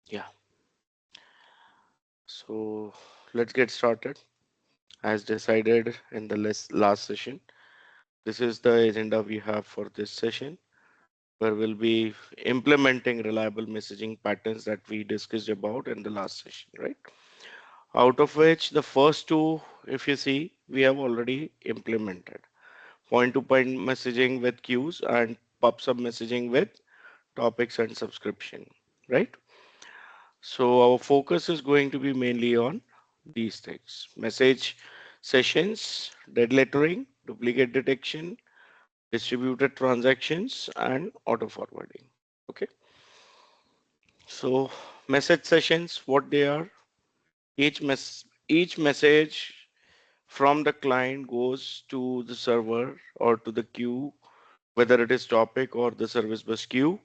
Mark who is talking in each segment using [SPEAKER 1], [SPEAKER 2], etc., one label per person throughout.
[SPEAKER 1] Yeah. So let's get started. As decided in the last session, this is the agenda we have for this session, where we'll be implementing reliable messaging patterns that we discussed about in the last session, right? Out of which the first two, if you see, we have already implemented. Point-to-point messaging with queues and pub-sub messaging with topics and subscription, right? So our focus is going to be mainly on these things: message sessions, dead lettering, duplicate detection, distributed transactions, and auto forwarding. Okay. So message sessions, what they are, each message from the client goes to the server or to the queue, whether it is topic or the service bus queue,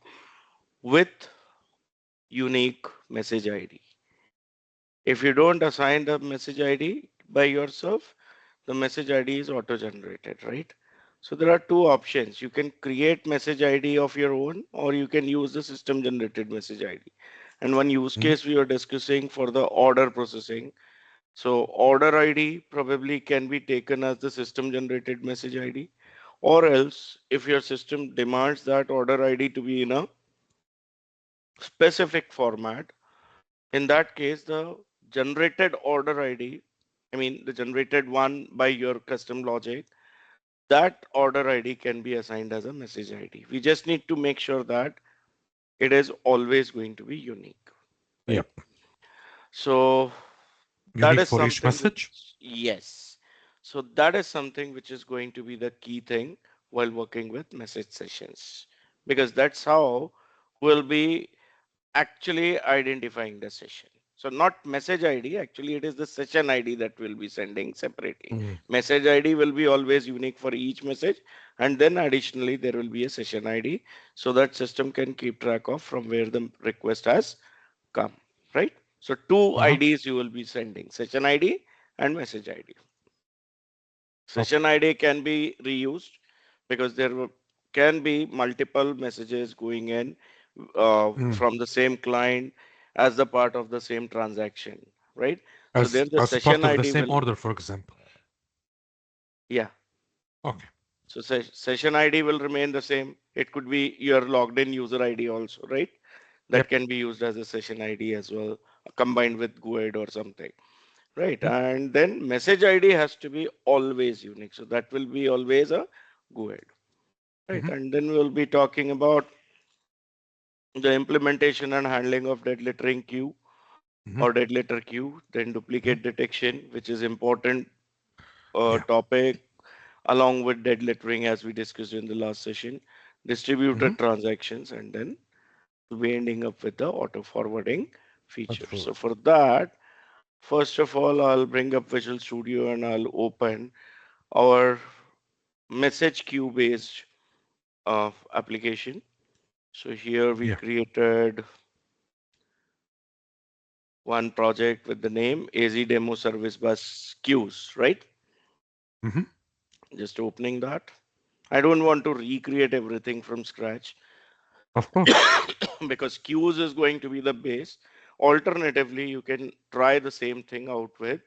[SPEAKER 1] with unique message ID. If you don't assign the message ID by yourself, the message ID is auto generated, right? So there are two options. You can create message ID of your own, or you can use the system generated message ID. And one use
[SPEAKER 2] Mhm.
[SPEAKER 1] case we are discussing for the order processing. So order ID probably can be taken as the system generated message ID, or else if your system demands that order ID to be in a specific format, in that case, the generated order ID, I mean the generated one by your custom logic, that order ID can be assigned as a message ID. We just need to make sure that it is always going to be unique, right?
[SPEAKER 2] Yep.
[SPEAKER 1] So that
[SPEAKER 2] Unique
[SPEAKER 1] is
[SPEAKER 2] for each
[SPEAKER 1] something which,
[SPEAKER 2] message.
[SPEAKER 1] yes. So that is something which is going to be the key thing while working with message sessions, because that's how we'll be actually identifying the session. So not message ID, actually it is the session ID that we'll be sending separately.
[SPEAKER 2] Mm.
[SPEAKER 1] Message ID will be always unique for each message, and then additionally there will be a session ID so that system can keep track of from where the request has come, right? So two
[SPEAKER 2] Uh-huh.
[SPEAKER 1] IDs you will be sending, session ID and message ID.
[SPEAKER 2] Okay.
[SPEAKER 1] Session ID can be reused because can be multiple messages going in
[SPEAKER 2] Mm.
[SPEAKER 1] from the same client as the part of the same transaction, right? So
[SPEAKER 2] As
[SPEAKER 1] there the
[SPEAKER 2] as
[SPEAKER 1] session
[SPEAKER 2] part of the
[SPEAKER 1] ID
[SPEAKER 2] same
[SPEAKER 1] will,
[SPEAKER 2] order, for example.
[SPEAKER 1] yeah.
[SPEAKER 2] Okay.
[SPEAKER 1] So session ID will remain the same. It could be your logged in user ID also, right? That
[SPEAKER 2] Yep.
[SPEAKER 1] can be used as a session ID as well, combined with GUID or something, right? And then message ID has to be always unique. So that will be always a GUID, right?
[SPEAKER 2] Mm-hmm.
[SPEAKER 1] And then we'll be talking about the implementation and handling of dead lettering queue
[SPEAKER 2] Mm-hmm.
[SPEAKER 1] or dead letter queue, then
[SPEAKER 2] Hmm.
[SPEAKER 1] duplicate detection, which is important
[SPEAKER 2] Yeah.
[SPEAKER 1] topic, along with dead lettering as we discussed in the last session,
[SPEAKER 2] Mm-hmm.
[SPEAKER 1] distributed transactions, and then we ending up with the auto forwarding feature.
[SPEAKER 2] Wonderful.
[SPEAKER 1] So for that, first of all, I'll bring up Visual Studio and I'll open our message queue based application. So here we
[SPEAKER 2] Yeah.
[SPEAKER 1] created one project with the name AZ Demo Service Bus Queues, right?
[SPEAKER 2] Mm-hmm.
[SPEAKER 1] Just opening that. I don't want to recreate everything from scratch
[SPEAKER 2] Of course.
[SPEAKER 1] because queues is going to be the base. Alternatively, you can try the same thing out with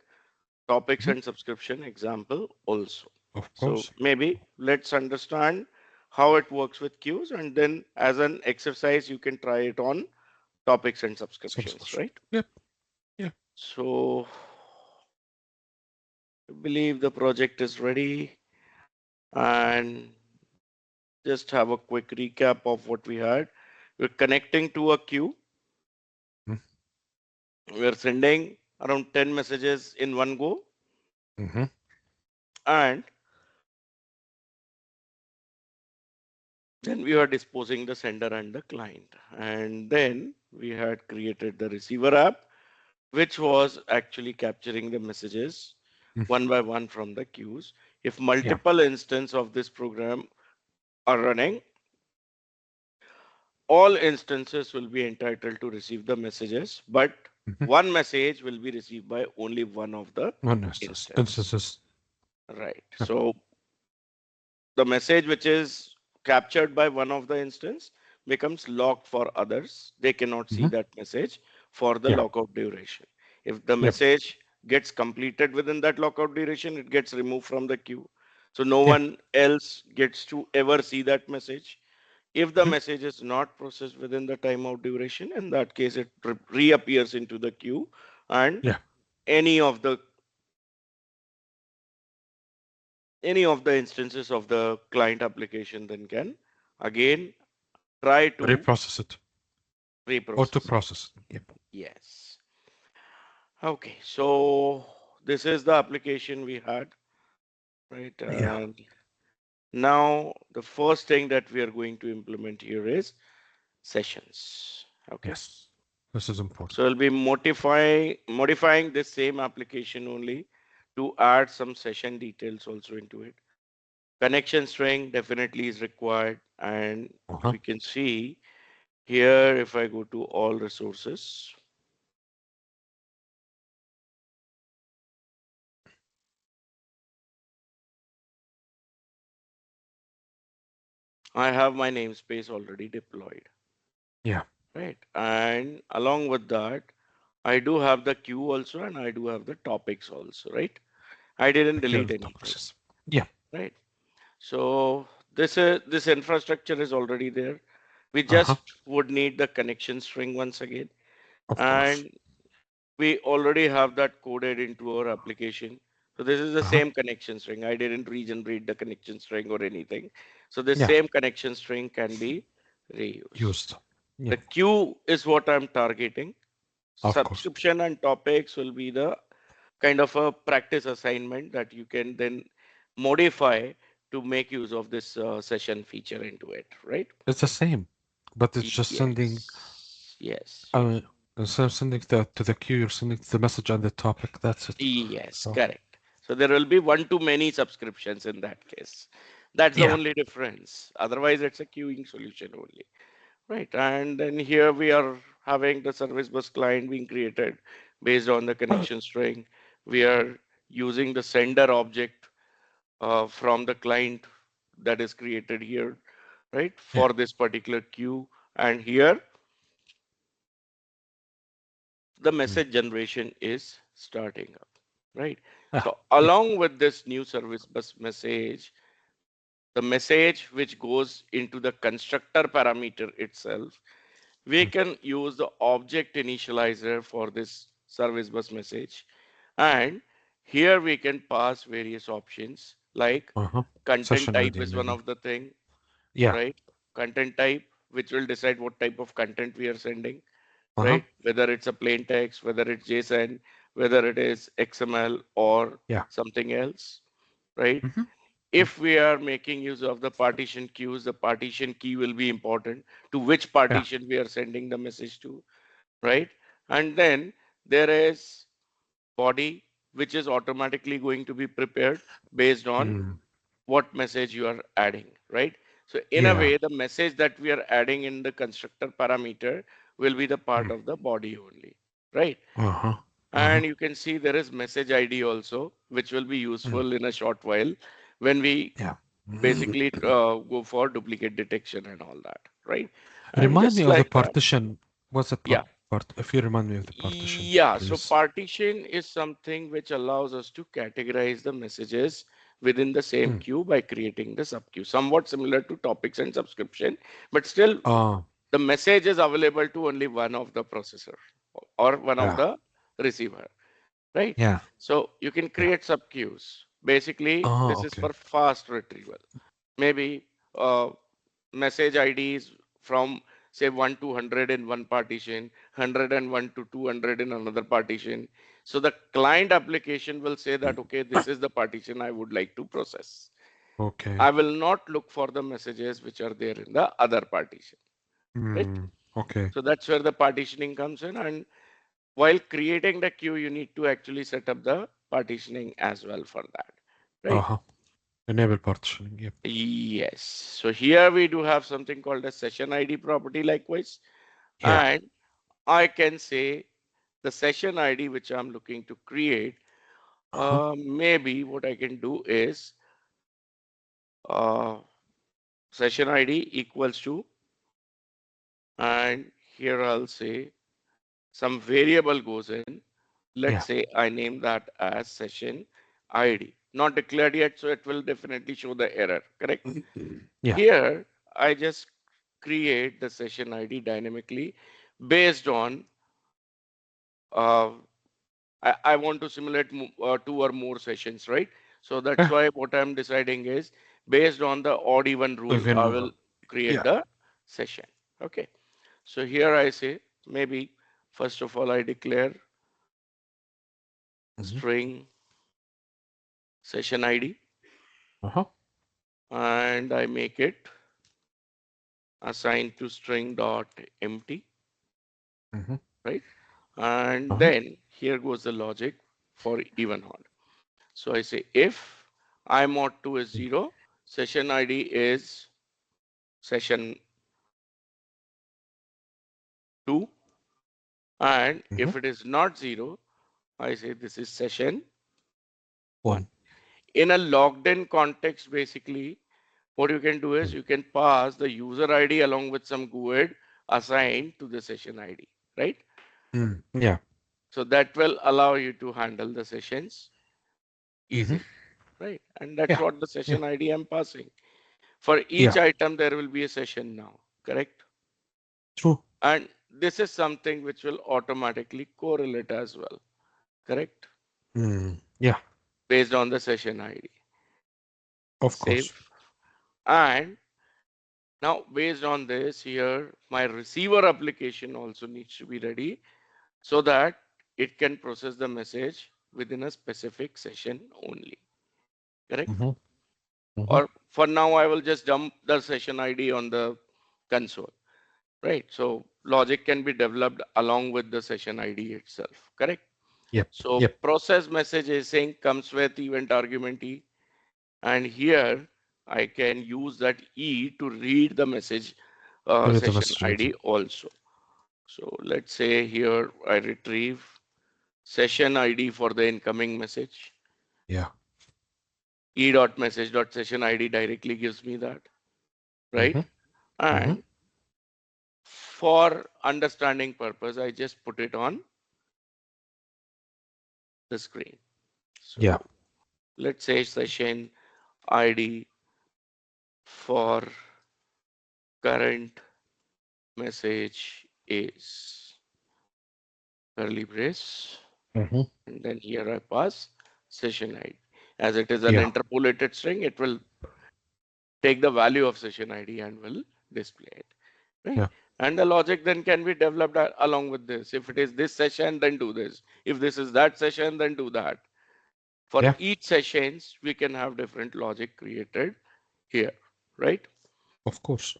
[SPEAKER 1] topics
[SPEAKER 2] Mhm.
[SPEAKER 1] and subscription example also.
[SPEAKER 2] Of
[SPEAKER 1] So
[SPEAKER 2] course.
[SPEAKER 1] maybe let's understand how it works with queues, and then as an exercise, you can try it on topics and subscriptions,
[SPEAKER 2] Subscription.
[SPEAKER 1] right?
[SPEAKER 2] Yep. Yeah.
[SPEAKER 1] So I believe the project is ready, and just have a quick recap of what we had. We're connecting to a queue. We're sending around 10 messages in one go,
[SPEAKER 2] Mm-hmm.
[SPEAKER 1] and then we are disposing the sender and the client. And then we had created the receiver app, which was actually capturing the messages
[SPEAKER 2] Mm.
[SPEAKER 1] one by one from the queues. If
[SPEAKER 2] Yeah.
[SPEAKER 1] multiple instances of this program are running, all instances will be entitled to receive the messages, but
[SPEAKER 2] Mm-hmm.
[SPEAKER 1] one message will be received by only one of the
[SPEAKER 2] One instance.
[SPEAKER 1] instance.
[SPEAKER 2] Instances.
[SPEAKER 1] Right.
[SPEAKER 2] Yep.
[SPEAKER 1] So the message which is captured by one of the instance becomes locked for others. They cannot see
[SPEAKER 2] Mm-hmm.
[SPEAKER 1] that message for the
[SPEAKER 2] Yeah.
[SPEAKER 1] lockout duration. If the
[SPEAKER 2] Yep.
[SPEAKER 1] message gets completed within that lockout duration, it gets removed from the queue. So no
[SPEAKER 2] Yeah.
[SPEAKER 1] one else gets to ever see that message. If the
[SPEAKER 2] Mhm.
[SPEAKER 1] message is not processed within the timeout duration, in that case, it reappears into the queue, and
[SPEAKER 2] Yeah.
[SPEAKER 1] any of the any of the instances of the client application then can again try to
[SPEAKER 2] Reprocess it. Auto
[SPEAKER 1] reprocess it.
[SPEAKER 2] process it. Yep.
[SPEAKER 1] Yes. Okay, so this is the application we had, right?
[SPEAKER 2] Yeah.
[SPEAKER 1] And now the first thing that we are going to implement here is sessions. Okay,
[SPEAKER 2] Yes. This is important.
[SPEAKER 1] so we'll be modifying this same application only to add some session details also into it. Connection string definitely is required, and
[SPEAKER 2] Uh-huh.
[SPEAKER 1] we can see here if I go to all resources, I have my namespace already deployed,
[SPEAKER 2] Yeah.
[SPEAKER 1] right? And along with that, I do have the queue also, and I do have the topics also, right? I didn't
[SPEAKER 2] Secure
[SPEAKER 1] delete
[SPEAKER 2] the
[SPEAKER 1] anything,
[SPEAKER 2] topics. Yeah.
[SPEAKER 1] right? So this infrastructure is already there. We
[SPEAKER 2] Uh-huh.
[SPEAKER 1] just would need the connection string once again,
[SPEAKER 2] Of course.
[SPEAKER 1] and we already have that coded into our application. So this is the
[SPEAKER 2] Uh-huh.
[SPEAKER 1] same connection string. I didn't regenerate the connection string or anything. So this
[SPEAKER 2] Yeah.
[SPEAKER 1] same connection string can be reused.
[SPEAKER 2] Used.
[SPEAKER 1] The
[SPEAKER 2] Yep.
[SPEAKER 1] queue is what I'm targeting.
[SPEAKER 2] Of course.
[SPEAKER 1] Subscription and topics will be the kind of a practice assignment that you can then modify to make use of this session feature into it, right?
[SPEAKER 2] It's the same, but it's just sending
[SPEAKER 1] Yes, yes,
[SPEAKER 2] uh instead of sending that to the queue, you're sending the message and the topic. That's it.
[SPEAKER 1] yes,
[SPEAKER 2] So
[SPEAKER 1] correct. So there will be one to many subscriptions in that case. That's the
[SPEAKER 2] yeah.
[SPEAKER 1] only difference. Otherwise, it's a queuing solution only, right? And then here we are having the service bus client being created based on the connection string. We are using the sender object from the client that is created here, right,
[SPEAKER 2] Yeah.
[SPEAKER 1] for this particular queue. And here the
[SPEAKER 2] Mm.
[SPEAKER 1] message generation is starting up, right?
[SPEAKER 2] Ah.
[SPEAKER 1] So
[SPEAKER 2] Yeah.
[SPEAKER 1] along with this new service bus message, the message which goes into the constructor parameter itself, we
[SPEAKER 2] Mm.
[SPEAKER 1] can use the object initializer for this service bus message. And here we can pass various options like
[SPEAKER 2] Uh-huh.
[SPEAKER 1] content
[SPEAKER 2] Session
[SPEAKER 1] type
[SPEAKER 2] ID
[SPEAKER 1] is one
[SPEAKER 2] maybe.
[SPEAKER 1] of the thing,
[SPEAKER 2] Yeah.
[SPEAKER 1] right? Content type, which will decide what type of content we are sending,
[SPEAKER 2] Uh-huh.
[SPEAKER 1] right? Whether it's a plain text, whether it's JSON, whether it is XML or
[SPEAKER 2] Yeah.
[SPEAKER 1] something else, right?
[SPEAKER 2] Mm-hmm. Mm.
[SPEAKER 1] If we are making use of the partition queues, the partition key will be important to which
[SPEAKER 2] Yeah.
[SPEAKER 1] partition we are sending the message to, right? And then there is body, which is automatically going to be prepared based on
[SPEAKER 2] Mm.
[SPEAKER 1] what message you are adding, right? So in a
[SPEAKER 2] Yeah.
[SPEAKER 1] way, the message that we are adding in the constructor parameter will be the part
[SPEAKER 2] Mm.
[SPEAKER 1] of the body only, right?
[SPEAKER 2] Uh-huh. Uh-huh.
[SPEAKER 1] And you can see there is message ID also, which will be
[SPEAKER 2] Mm.
[SPEAKER 1] useful in a short while when we
[SPEAKER 2] Yeah.
[SPEAKER 1] basically go for duplicate detection and all that, right? And
[SPEAKER 2] Remind me
[SPEAKER 1] just
[SPEAKER 2] of the
[SPEAKER 1] like that,
[SPEAKER 2] partition. What's the
[SPEAKER 1] yeah.
[SPEAKER 2] part? If you remind me of the partition,
[SPEAKER 1] Yeah, so
[SPEAKER 2] please.
[SPEAKER 1] partition is something which allows us to categorize the messages within the same
[SPEAKER 2] Mm.
[SPEAKER 1] queue by creating the subqueue, somewhat similar to topics and subscription, but still
[SPEAKER 2] Ah.
[SPEAKER 1] the message is available to only one of the processor or one of
[SPEAKER 2] Yeah.
[SPEAKER 1] the receiver, right?
[SPEAKER 2] Yeah.
[SPEAKER 1] So you can
[SPEAKER 2] Yeah.
[SPEAKER 1] create subqueues. Basically,
[SPEAKER 2] Ah.
[SPEAKER 1] this is
[SPEAKER 2] Okay.
[SPEAKER 1] for fast retrieval. Maybe message IDs from say 1 to 100 in one partition, 101 to 200 in another partition. So the client application will say that, okay, this is the partition I would like to process.
[SPEAKER 2] Okay.
[SPEAKER 1] I will not look for the messages which are there in the other partition, right?
[SPEAKER 2] Mm. Okay.
[SPEAKER 1] So that's where the partitioning comes in. And while creating the queue, you need to actually set up the partitioning as well for that, right?
[SPEAKER 2] Uh-huh. Enable partitioning. Yep.
[SPEAKER 1] Yes. So here we do have something called a session ID property likewise.
[SPEAKER 2] Yeah.
[SPEAKER 1] And I can say the session ID which I'm looking to create,
[SPEAKER 2] Uh-huh.
[SPEAKER 1] maybe what I can do is uh, session ID equals to, and here I'll say some variable goes in. Let's
[SPEAKER 2] Yeah.
[SPEAKER 1] say I name that as session ID. Not declared yet, so it will definitely show the error, correct?
[SPEAKER 2] Yeah.
[SPEAKER 1] Here, I just create the session ID dynamically based on uh, I want to simulate two or more sessions, right? So that's
[SPEAKER 2] Yeah.
[SPEAKER 1] why what I'm deciding is based on the odd even rule, I
[SPEAKER 2] Even
[SPEAKER 1] will create
[SPEAKER 2] yeah.
[SPEAKER 1] the session. Okay. So here I say maybe first of all I declare
[SPEAKER 2] Mm-hmm.
[SPEAKER 1] string session ID
[SPEAKER 2] Uh-huh.
[SPEAKER 1] and I make it assigned to string dot empty,
[SPEAKER 2] Mm-hmm.
[SPEAKER 1] right? And
[SPEAKER 2] Uh-huh.
[SPEAKER 1] then here goes the logic for even odd. So I say if I mod 2 is 0, session ID is session 2, and
[SPEAKER 2] Mm-hmm.
[SPEAKER 1] if it is not 0, I say this is session 1.
[SPEAKER 2] One.
[SPEAKER 1] In a logged in context, basically, what you can do is
[SPEAKER 2] Mm.
[SPEAKER 1] you can pass the user ID along with some GUID assigned to the session ID, right?
[SPEAKER 2] Mm. Yeah.
[SPEAKER 1] So that will allow you to handle the sessions
[SPEAKER 2] Mm-hmm.
[SPEAKER 1] easily, right? And that's
[SPEAKER 2] Yeah.
[SPEAKER 1] what the
[SPEAKER 2] Yeah.
[SPEAKER 1] session ID I'm passing. For each
[SPEAKER 2] Yeah.
[SPEAKER 1] item, there will be a session now, correct?
[SPEAKER 2] True.
[SPEAKER 1] And this is something which will automatically correlate as well, correct?
[SPEAKER 2] Mm. Yeah.
[SPEAKER 1] Based on the session ID.
[SPEAKER 2] Of
[SPEAKER 1] Save.
[SPEAKER 2] course.
[SPEAKER 1] And now based on this here, my receiver application also needs to be ready so that it can process the message within a specific session only, correct?
[SPEAKER 2] Mm-hmm. Mm-hmm.
[SPEAKER 1] Or for now, I will just dump the session ID on the console, right? So logic can be developed along with the session ID itself, correct?
[SPEAKER 2] Yep.
[SPEAKER 1] So
[SPEAKER 2] Yep.
[SPEAKER 1] process message async comes with event argument E, and here I can use that E to read the message
[SPEAKER 2] Read the
[SPEAKER 1] session
[SPEAKER 2] message ID.
[SPEAKER 1] ID also. So let's say here I retrieve session ID for the incoming message.
[SPEAKER 2] Yeah.
[SPEAKER 1] E dot message dot session ID directly gives me that, right?
[SPEAKER 2] Mm-hmm. Mm-hmm.
[SPEAKER 1] And for understanding purpose, I just put it on the screen.
[SPEAKER 2] Yeah.
[SPEAKER 1] So let's say session ID for current message is curly brace,
[SPEAKER 2] Mm-hmm.
[SPEAKER 1] and then here I pass session ID. As it is an
[SPEAKER 2] Yeah.
[SPEAKER 1] interpolated string, it will take the value of session ID and will display it, right?
[SPEAKER 2] Yeah.
[SPEAKER 1] And the logic then can be developed along with this. If it is this session, then do this. If this is that session, then do that. For
[SPEAKER 2] Yeah.
[SPEAKER 1] each sessions, we can have different logic created here, right?
[SPEAKER 2] Of course.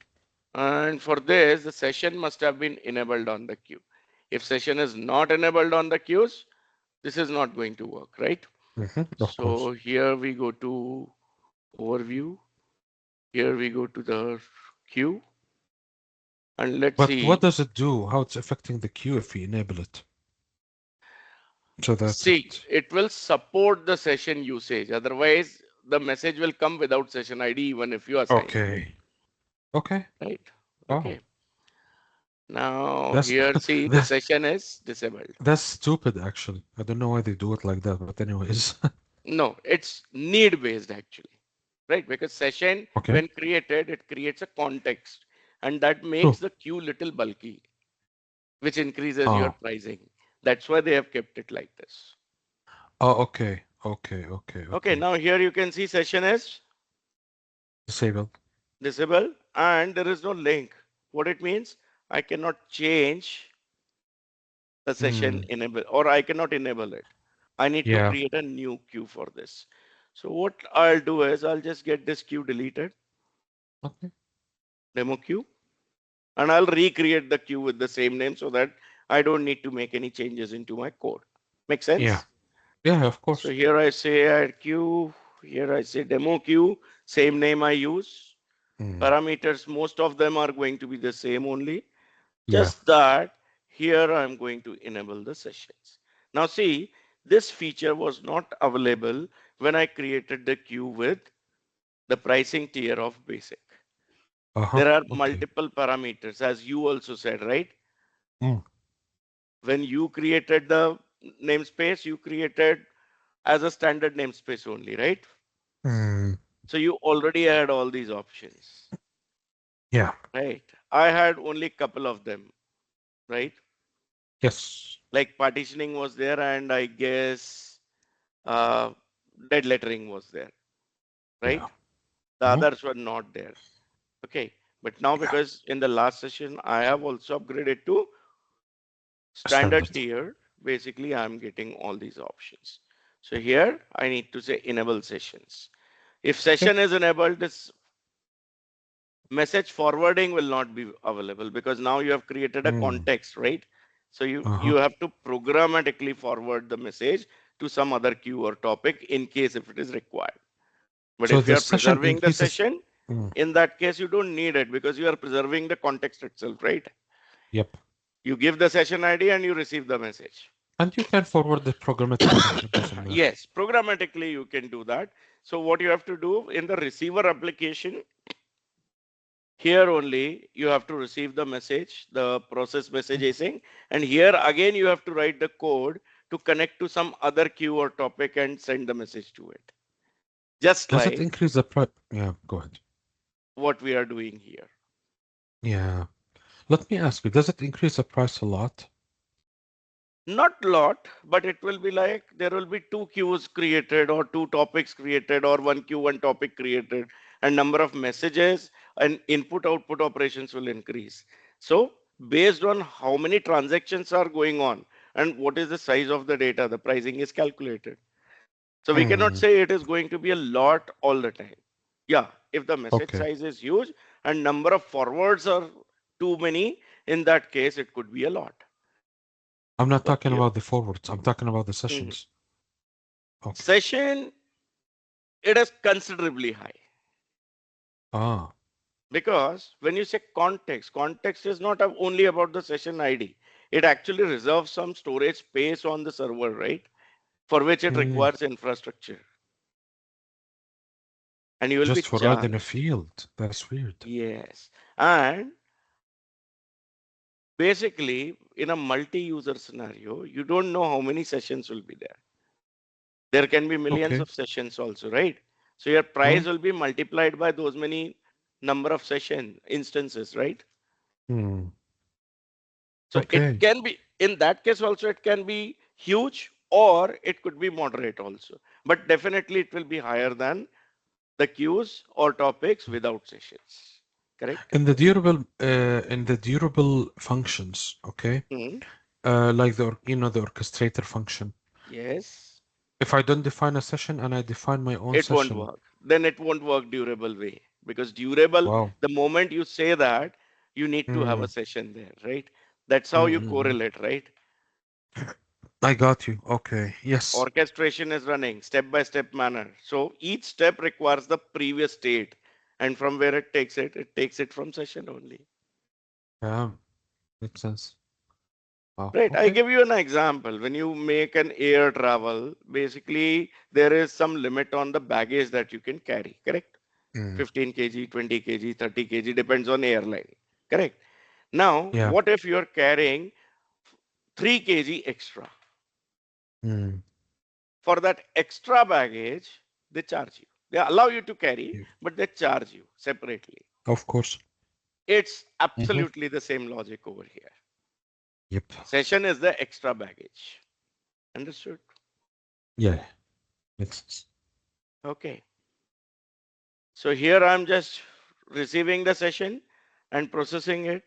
[SPEAKER 1] And for this, the session must have been enabled on the queue. If session is not enabled on the queues, this is not going to work, right?
[SPEAKER 2] Mm-hmm. Of course.
[SPEAKER 1] So here we go to overview. Here we go to the queue, and let's
[SPEAKER 2] But what
[SPEAKER 1] see.
[SPEAKER 2] does it do? How it's affecting the queue if we enable it so that
[SPEAKER 1] See,
[SPEAKER 2] it.
[SPEAKER 1] it will support the session usage. Otherwise, the message will come without session ID even if you assign it,
[SPEAKER 2] Okay. Okay.
[SPEAKER 1] right?
[SPEAKER 2] Oh,
[SPEAKER 1] Okay. Now
[SPEAKER 2] that's
[SPEAKER 1] here, see, the
[SPEAKER 2] that's
[SPEAKER 1] session is disabled.
[SPEAKER 2] that's stupid actually. I don't know why they do it like that, but anyways.
[SPEAKER 1] No, it's need based actually, right? Because session,
[SPEAKER 2] Okay.
[SPEAKER 1] when created, it creates a context and that makes
[SPEAKER 2] True.
[SPEAKER 1] the queue little bulky, which increases your
[SPEAKER 2] Oh.
[SPEAKER 1] pricing. That's why they have kept it like this.
[SPEAKER 2] Oh, okay. Okay. Okay.
[SPEAKER 1] Okay,
[SPEAKER 2] Okay.
[SPEAKER 1] now here you can see session is
[SPEAKER 2] Disabled.
[SPEAKER 1] disabled and there is no link. What it means, I cannot change the session
[SPEAKER 2] Hmm.
[SPEAKER 1] enable or I cannot enable it. I need to
[SPEAKER 2] Yeah.
[SPEAKER 1] create a new queue for this. So what I'll do is I'll just get this queue deleted,
[SPEAKER 2] Okay.
[SPEAKER 1] demo queue, and I'll recreate the queue with the same name so that I don't need to make any changes into my code. Make
[SPEAKER 2] Yeah.
[SPEAKER 1] sense?
[SPEAKER 2] Yeah, of
[SPEAKER 1] So
[SPEAKER 2] course.
[SPEAKER 1] here I say add queue, here I say demo queue, same name I use.
[SPEAKER 2] Hmm.
[SPEAKER 1] Parameters, most of them are going to be the same only.
[SPEAKER 2] Yeah.
[SPEAKER 1] Just that here I'm going to enable the sessions. Now see, this feature was not available when I created the queue with the pricing tier of basic.
[SPEAKER 2] Uh-huh.
[SPEAKER 1] There are
[SPEAKER 2] Okay.
[SPEAKER 1] multiple parameters, as you also said, right?
[SPEAKER 2] Mm.
[SPEAKER 1] when you created the namespace, you created as a standard namespace only, right?
[SPEAKER 2] Mm,
[SPEAKER 1] So you already had all these options,
[SPEAKER 2] yeah.
[SPEAKER 1] right? I had only couple of them, right?
[SPEAKER 2] Yes.
[SPEAKER 1] Like partitioning was there, and I guess uh, dead lettering was there, right?
[SPEAKER 2] Yeah.
[SPEAKER 1] The
[SPEAKER 2] Hmm.
[SPEAKER 1] others were not there. Okay. But now,
[SPEAKER 2] Yeah.
[SPEAKER 1] because in the last session, I have also upgraded to standard
[SPEAKER 2] Standard.
[SPEAKER 1] tier. Basically, I'm getting all these options. So here I need to say enable sessions. If
[SPEAKER 2] Okay.
[SPEAKER 1] session is enabled, this message forwarding will not be available because now you have created a
[SPEAKER 2] Mm.
[SPEAKER 1] context, right? So you
[SPEAKER 2] Uh-huh.
[SPEAKER 1] have to programmatically forward the message to some other queue or topic in case if it is required. But
[SPEAKER 2] So
[SPEAKER 1] if you
[SPEAKER 2] the
[SPEAKER 1] are
[SPEAKER 2] session
[SPEAKER 1] preserving the
[SPEAKER 2] increases.
[SPEAKER 1] session,
[SPEAKER 2] Mm.
[SPEAKER 1] in that case, you don't need it because you are preserving the context itself, right?
[SPEAKER 2] Yep.
[SPEAKER 1] You give the session ID and you receive the message.
[SPEAKER 2] And you can forward it programmatically. It doesn't matter.
[SPEAKER 1] Yes, programmatically you can do that. So what you have to do in the receiver application, here only you have to receive the message, the process message async, and here again you have to write the code to connect to some other queue or topic and send the message to it. Just
[SPEAKER 2] Does it
[SPEAKER 1] like
[SPEAKER 2] increase the price? Yeah, go ahead.
[SPEAKER 1] what we are doing here.
[SPEAKER 2] Yeah. Let me ask you, does it increase the price a lot?
[SPEAKER 1] Not lot, but it will be like there will be two queues created or two topics created or one queue, one topic created, and number of messages and input output operations will increase. So based on how many transactions are going on and what is the size of the data, the pricing is calculated. So we cannot
[SPEAKER 2] Hmm.
[SPEAKER 1] say it is going to be a lot all the time. Yeah, if the message
[SPEAKER 2] Okay.
[SPEAKER 1] size is huge and number of forwards are too many, in that case it could be a lot.
[SPEAKER 2] I'm not
[SPEAKER 1] But
[SPEAKER 2] talking
[SPEAKER 1] here,
[SPEAKER 2] about the forwards. I'm talking about the
[SPEAKER 1] mhm.
[SPEAKER 2] sessions. Okay.
[SPEAKER 1] Session, it is considerably high
[SPEAKER 2] Ah.
[SPEAKER 1] because when you say context is not only about the session ID. It actually reserves some storage space on the server, right? For which it
[SPEAKER 2] Mm.
[SPEAKER 1] requires infrastructure, and you will be
[SPEAKER 2] Just for adding a
[SPEAKER 1] charged.
[SPEAKER 2] field. That's weird.
[SPEAKER 1] Yes, and basically in a multi-user scenario, you don't know how many sessions will be there. There can be millions
[SPEAKER 2] Okay.
[SPEAKER 1] of sessions also, right? So your
[SPEAKER 2] Hmm.
[SPEAKER 1] price will be multiplied by those many number of session instances, right?
[SPEAKER 2] Hmm.
[SPEAKER 1] So it
[SPEAKER 2] Okay.
[SPEAKER 1] can be, in that case also, it can be huge or it could be moderate also. But definitely it will be higher than the queues or topics without sessions. Correct?
[SPEAKER 2] In the durable functions, okay,
[SPEAKER 1] Hmm.
[SPEAKER 2] like the orchestrator function.
[SPEAKER 1] Yes.
[SPEAKER 2] If I don't define a session and I define my own
[SPEAKER 1] It won't
[SPEAKER 2] session,
[SPEAKER 1] work. Then it won't work durable way. Because durable,
[SPEAKER 2] wow.
[SPEAKER 1] the moment you say that, you need to have
[SPEAKER 2] Hmm.
[SPEAKER 1] a session there, right? That's how you
[SPEAKER 2] Mm-mm.
[SPEAKER 1] correlate, right?
[SPEAKER 2] I got you. Okay. Yes.
[SPEAKER 1] Orchestration is running step by step manner. So each step requires the previous state. And from where it takes it from session only.
[SPEAKER 2] Yeah. Makes sense. Wow.
[SPEAKER 1] Right. I
[SPEAKER 2] Okay.
[SPEAKER 1] give you an example. When you make an air travel, basically there is some limit on the baggage that you can carry, correct?
[SPEAKER 2] Mm.
[SPEAKER 1] 15 kg, 20 kg, 30 kg, depends on airline, correct? Now,
[SPEAKER 2] Yeah.
[SPEAKER 1] what if you're carrying 3 kg extra?
[SPEAKER 2] Mm.
[SPEAKER 1] For that extra baggage, they charge you. They allow you to carry,
[SPEAKER 2] Yeah.
[SPEAKER 1] but they charge you separately.
[SPEAKER 2] Of course.
[SPEAKER 1] It's
[SPEAKER 2] Hmm.
[SPEAKER 1] absolutely the same logic over here.
[SPEAKER 2] Yep.
[SPEAKER 1] Session is the extra baggage. Understood?
[SPEAKER 2] Yeah. Makes sense.
[SPEAKER 1] Okay. So here I'm just receiving the session and processing it,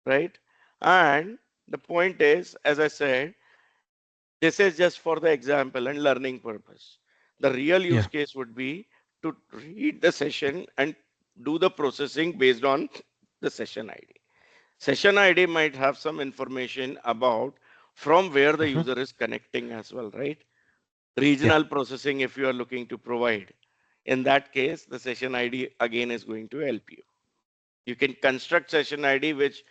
[SPEAKER 1] right? And the point is, as I said, this is just for the example and learning purpose. The real use
[SPEAKER 2] Yeah.
[SPEAKER 1] case would be to read the session and do the processing based on the session ID. Session ID might have some information about from where the
[SPEAKER 2] Hmm.
[SPEAKER 1] user is connecting as well, right?
[SPEAKER 2] Yeah.
[SPEAKER 1] Regional processing if you are looking to provide. In that case, the session ID again is going to help you. You can construct session ID which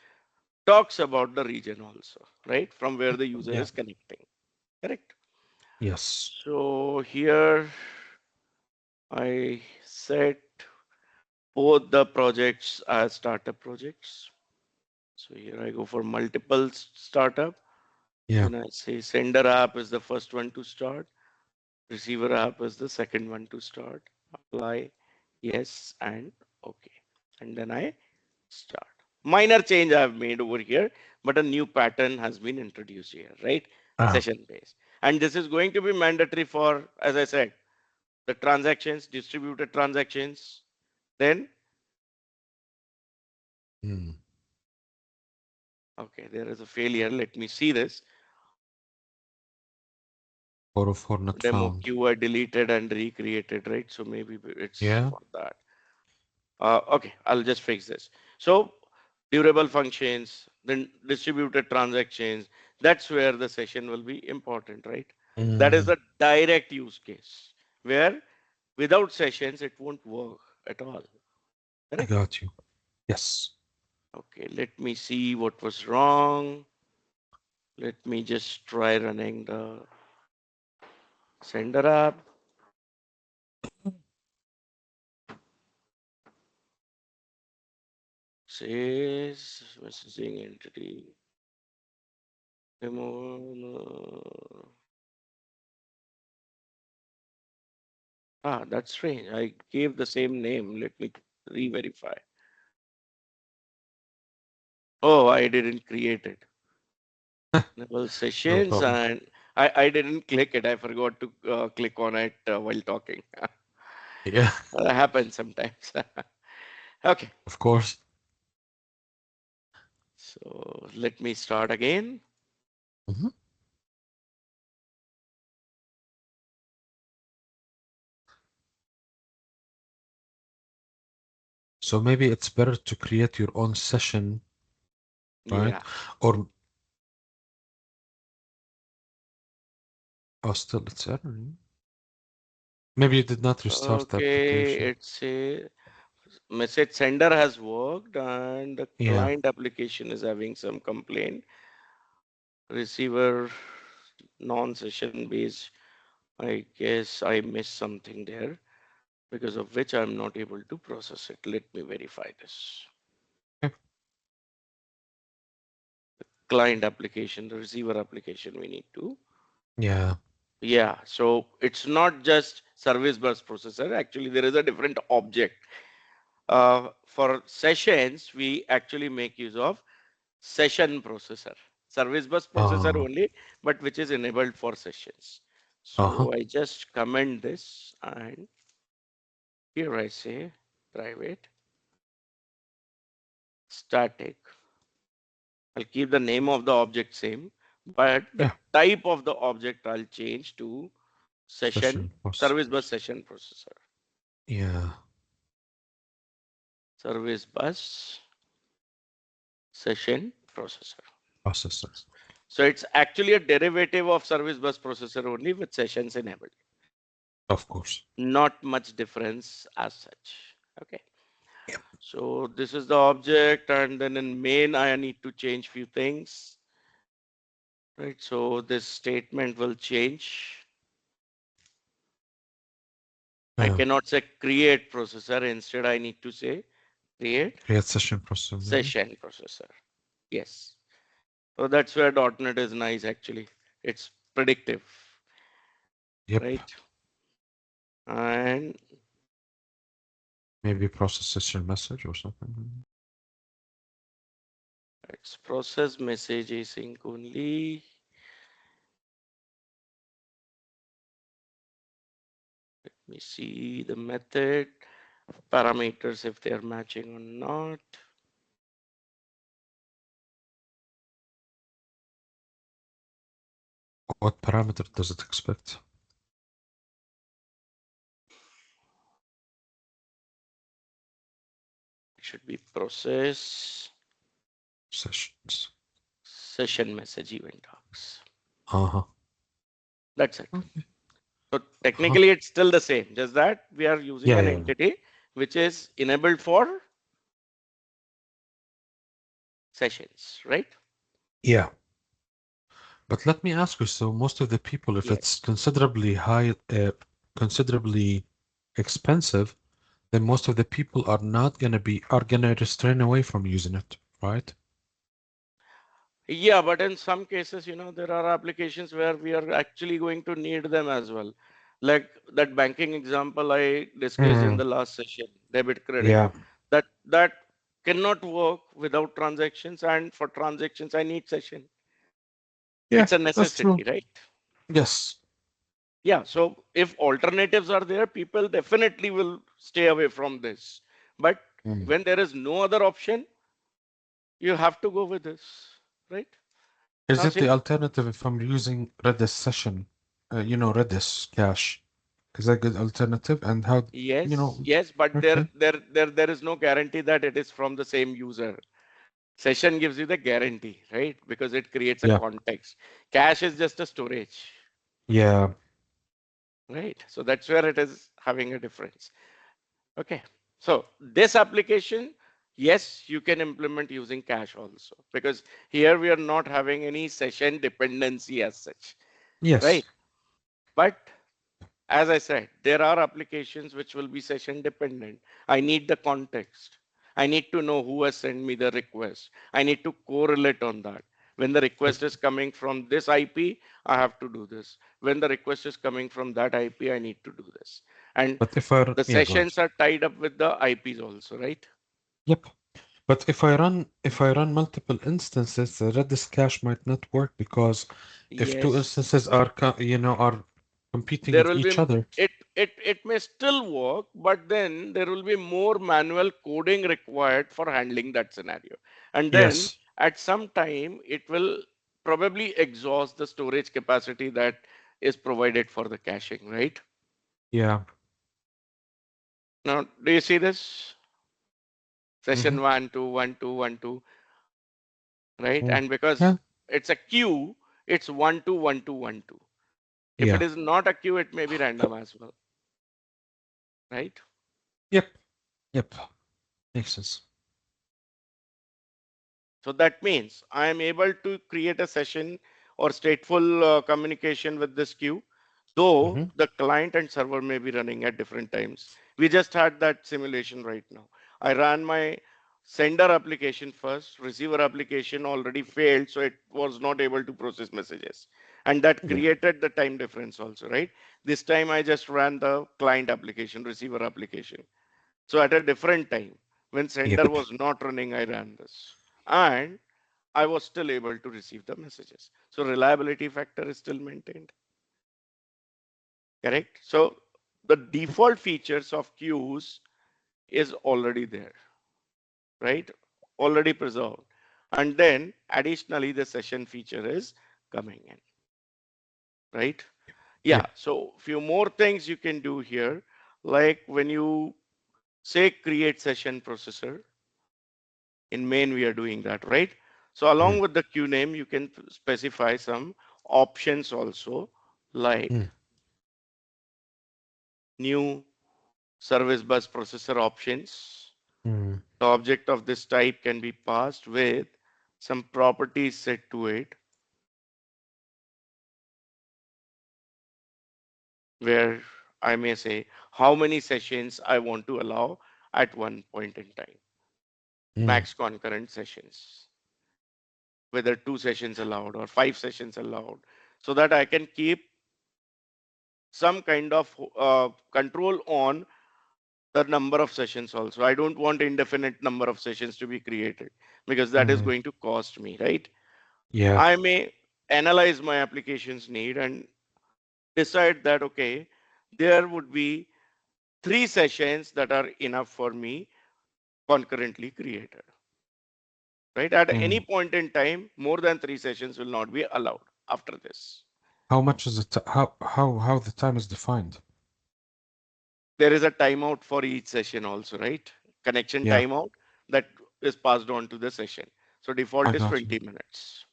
[SPEAKER 1] talks about the region also, right? From where the user
[SPEAKER 2] Yeah.
[SPEAKER 1] is connecting, correct?
[SPEAKER 2] Yes.
[SPEAKER 1] So here I set both the projects as startup projects. So here I go for multiple startup.
[SPEAKER 2] Yeah.
[SPEAKER 1] Then I say sender app is the first one to start. Receiver app is the second one to start. Apply, yes, and okay. And then I start. Minor change I've made over here, but a new pattern has been introduced here, right?
[SPEAKER 2] Ah.
[SPEAKER 1] Session based. And this is going to be mandatory for, as I said, the transactions, distributed transactions. Then,
[SPEAKER 2] Hmm.
[SPEAKER 1] okay, there is a failure. Let me see this.
[SPEAKER 2] 404 not
[SPEAKER 1] Demo
[SPEAKER 2] found.
[SPEAKER 1] queue I deleted and recreated, right? So maybe it's
[SPEAKER 2] Yeah.
[SPEAKER 1] for that. Okay, I'll just fix this. So durable functions, then distributed transactions, that's where the session will be important, right? That is
[SPEAKER 2] Mm,
[SPEAKER 1] the direct use case where without sessions, it won't work at all,
[SPEAKER 2] I
[SPEAKER 1] correct?
[SPEAKER 2] got you. Yes.
[SPEAKER 1] Okay, let me see what was wrong. Let me just try running the sender app. Says messaging entity. Demo, no. Ah, that's strange. I gave the same name. Let me re-verify. Oh, I didn't create it. Enable
[SPEAKER 2] No
[SPEAKER 1] sessions
[SPEAKER 2] problem.
[SPEAKER 1] and I didn't click it. I forgot to click on it while talking.
[SPEAKER 2] Yeah,
[SPEAKER 1] That happens sometimes. Okay,
[SPEAKER 2] of course.
[SPEAKER 1] so let me start again.
[SPEAKER 2] Mhm. So maybe it's better to create your own session, right?
[SPEAKER 1] Yeah.
[SPEAKER 2] Or oh, still it's erroring. Maybe you did not restart the
[SPEAKER 1] Okay,
[SPEAKER 2] application.
[SPEAKER 1] it's a message sender has worked and the
[SPEAKER 2] Yeah,
[SPEAKER 1] client application is having some complaint. Receiver non-session based. I guess I missed something there because of which I'm not able to process it. Let me verify this.
[SPEAKER 2] okay.
[SPEAKER 1] Client application, the receiver application we need to.
[SPEAKER 2] Yeah,
[SPEAKER 1] Yeah, so it's not just service bus processor. Actually, there is a different object. For sessions, we actually make use of session processor. Service bus processor
[SPEAKER 2] uh,
[SPEAKER 1] only, but which is enabled for sessions.
[SPEAKER 2] uh-huh,
[SPEAKER 1] So I just comment this and here I say private static. I'll keep the name of the object same, but the
[SPEAKER 2] yeah.
[SPEAKER 1] type of the object I'll change to session
[SPEAKER 2] Session process.
[SPEAKER 1] service bus session processor.
[SPEAKER 2] Yeah,
[SPEAKER 1] Service bus session processor.
[SPEAKER 2] processor.
[SPEAKER 1] So it's actually a derivative of service bus processor only with sessions enabled.
[SPEAKER 2] Of course.
[SPEAKER 1] Not much difference as such. Okay.
[SPEAKER 2] Yep.
[SPEAKER 1] So this is the object, and then in main I need to change few things. Right. So this statement will change. I
[SPEAKER 2] Yeah.
[SPEAKER 1] cannot say create processor. Instead, I need to say create
[SPEAKER 2] Create session processor maybe.
[SPEAKER 1] session processor. Yes. So that's where .NET is nice actually. It's predictive,
[SPEAKER 2] Yep.
[SPEAKER 1] right? And
[SPEAKER 2] Maybe process session message or something.
[SPEAKER 1] it's process message async only. Let me see the method parameters if they are matching or not.
[SPEAKER 2] What parameter does it expect?
[SPEAKER 1] It should be process
[SPEAKER 2] Sessions.
[SPEAKER 1] session message event docs.
[SPEAKER 2] Uh-huh.
[SPEAKER 1] That's it.
[SPEAKER 2] Okay.
[SPEAKER 1] So
[SPEAKER 2] Uh-huh.
[SPEAKER 1] technically it's still the same, just that we are using
[SPEAKER 2] Yeah,
[SPEAKER 1] an
[SPEAKER 2] yeah,
[SPEAKER 1] entity which is enabled for sessions, right?
[SPEAKER 2] yeah. But let me ask you, so most of the people, if it's
[SPEAKER 1] Yes.
[SPEAKER 2] considerably high, considerably expensive, then most of the people are not gonna restrain away from using it, right?
[SPEAKER 1] Yeah, but in some cases, there are applications where we are actually going to need them as well. Like that banking example I discussed in
[SPEAKER 2] Mm,
[SPEAKER 1] the last session, debit credit.
[SPEAKER 2] yeah.
[SPEAKER 1] That cannot work without transactions, and for transactions I need session.
[SPEAKER 2] Yeah,
[SPEAKER 1] It's a
[SPEAKER 2] that's true.
[SPEAKER 1] necessity, right?
[SPEAKER 2] Yes.
[SPEAKER 1] Yeah, so if alternatives are there, people definitely will stay away from this. But
[SPEAKER 2] Mm.
[SPEAKER 1] when there is no other option, you have to go with this, right?
[SPEAKER 2] Is
[SPEAKER 1] Now,
[SPEAKER 2] it the
[SPEAKER 1] since
[SPEAKER 2] alternative if I'm using Redis session? Redis cache. Is that a good alternative? And how, you
[SPEAKER 1] yes,
[SPEAKER 2] know,
[SPEAKER 1] yes, but there,
[SPEAKER 2] okay.
[SPEAKER 1] there, there, there is no guarantee that it is from the same user. Session gives you the guarantee, right? Because it creates a
[SPEAKER 2] Yeah.
[SPEAKER 1] context. Cache is just a storage,
[SPEAKER 2] Yeah.
[SPEAKER 1] right? So that's where it is having a difference. Okay. So this application, yes, you can implement using cache also, because here we are not having any session dependency as such,
[SPEAKER 2] Yes.
[SPEAKER 1] right? But as I said, there are applications which will be session dependent. I need the context. I need to know who has sent me the request. I need to correlate on that. When the request is coming from this IP, I have to do this. When the request is coming from that IP, I need to do this. And
[SPEAKER 2] But if I,
[SPEAKER 1] the
[SPEAKER 2] yeah, go ahead.
[SPEAKER 1] sessions are tied up with the IPs also, right?
[SPEAKER 2] Yep. But if I run multiple instances, the Redis cache might not work because if two
[SPEAKER 1] Yes.
[SPEAKER 2] instances are competing
[SPEAKER 1] There
[SPEAKER 2] with
[SPEAKER 1] will
[SPEAKER 2] each
[SPEAKER 1] be
[SPEAKER 2] other.
[SPEAKER 1] it may still work, but then there will be more manual coding required for handling that scenario. And then
[SPEAKER 2] Yes.
[SPEAKER 1] at some time it will probably exhaust the storage capacity that is provided for the caching, right?
[SPEAKER 2] Yeah.
[SPEAKER 1] Now, do you see this?
[SPEAKER 2] Mm-hmm.
[SPEAKER 1] Session one, two, one, two, one, two, right?
[SPEAKER 2] Mm.
[SPEAKER 1] And because
[SPEAKER 2] Yeah.
[SPEAKER 1] it's a queue, it's one, two, one, two, one, two. If it
[SPEAKER 2] Yeah.
[SPEAKER 1] is not a queue, it may be random as well, right?
[SPEAKER 2] Yep. Yep. Makes sense.
[SPEAKER 1] So that means I am able to create a session or stateful communication with this queue, though
[SPEAKER 2] Mm-hmm.
[SPEAKER 1] the client and server may be running at different times. We just had that simulation right now. I ran my sender application first, receiver application already failed, so it was not able to process messages. And that
[SPEAKER 2] Yeah.
[SPEAKER 1] created the time difference also, right? This time I just ran the client application, receiver application. So at a different time, when sender
[SPEAKER 2] Yep.
[SPEAKER 1] was not running, I ran this. And I was still able to receive the messages. So reliability factor is still maintained, correct? So the default features of queues is already there, right? Already preserved. And then additionally, the session feature is coming in, right? Yeah,
[SPEAKER 2] Yep.
[SPEAKER 1] so few more things you can do here, like when you say create session processor, in main we are doing that, right? So along
[SPEAKER 2] Mm.
[SPEAKER 1] with the queue name, you can specify some options also, like
[SPEAKER 2] Mm.
[SPEAKER 1] new service bus processor options.
[SPEAKER 2] Mm.
[SPEAKER 1] The object of this type can be passed with some properties set to it, where I may say how many sessions I want to allow at one point in time,
[SPEAKER 2] Mm.
[SPEAKER 1] max concurrent sessions, whether 2 sessions allowed or 5 sessions allowed, so that I can keep some kind of control on the number of sessions also. I don't want indefinite number of sessions to be created, because that is
[SPEAKER 2] Mm.
[SPEAKER 1] going to cost me, right?
[SPEAKER 2] Yeah.
[SPEAKER 1] I may analyze my application's need and decide that, okay, there would be 3 sessions that are enough for me concurrently created, right? At any
[SPEAKER 2] Mm.
[SPEAKER 1] point in time, more than 3 sessions will not be allowed after this.
[SPEAKER 2] How much is it? How the time is defined?
[SPEAKER 1] There is a timeout for each session also, right? Connection
[SPEAKER 2] Yeah.
[SPEAKER 1] timeout that is passed on to the session. So default
[SPEAKER 2] I
[SPEAKER 1] is
[SPEAKER 2] got you.
[SPEAKER 1] 20 minutes.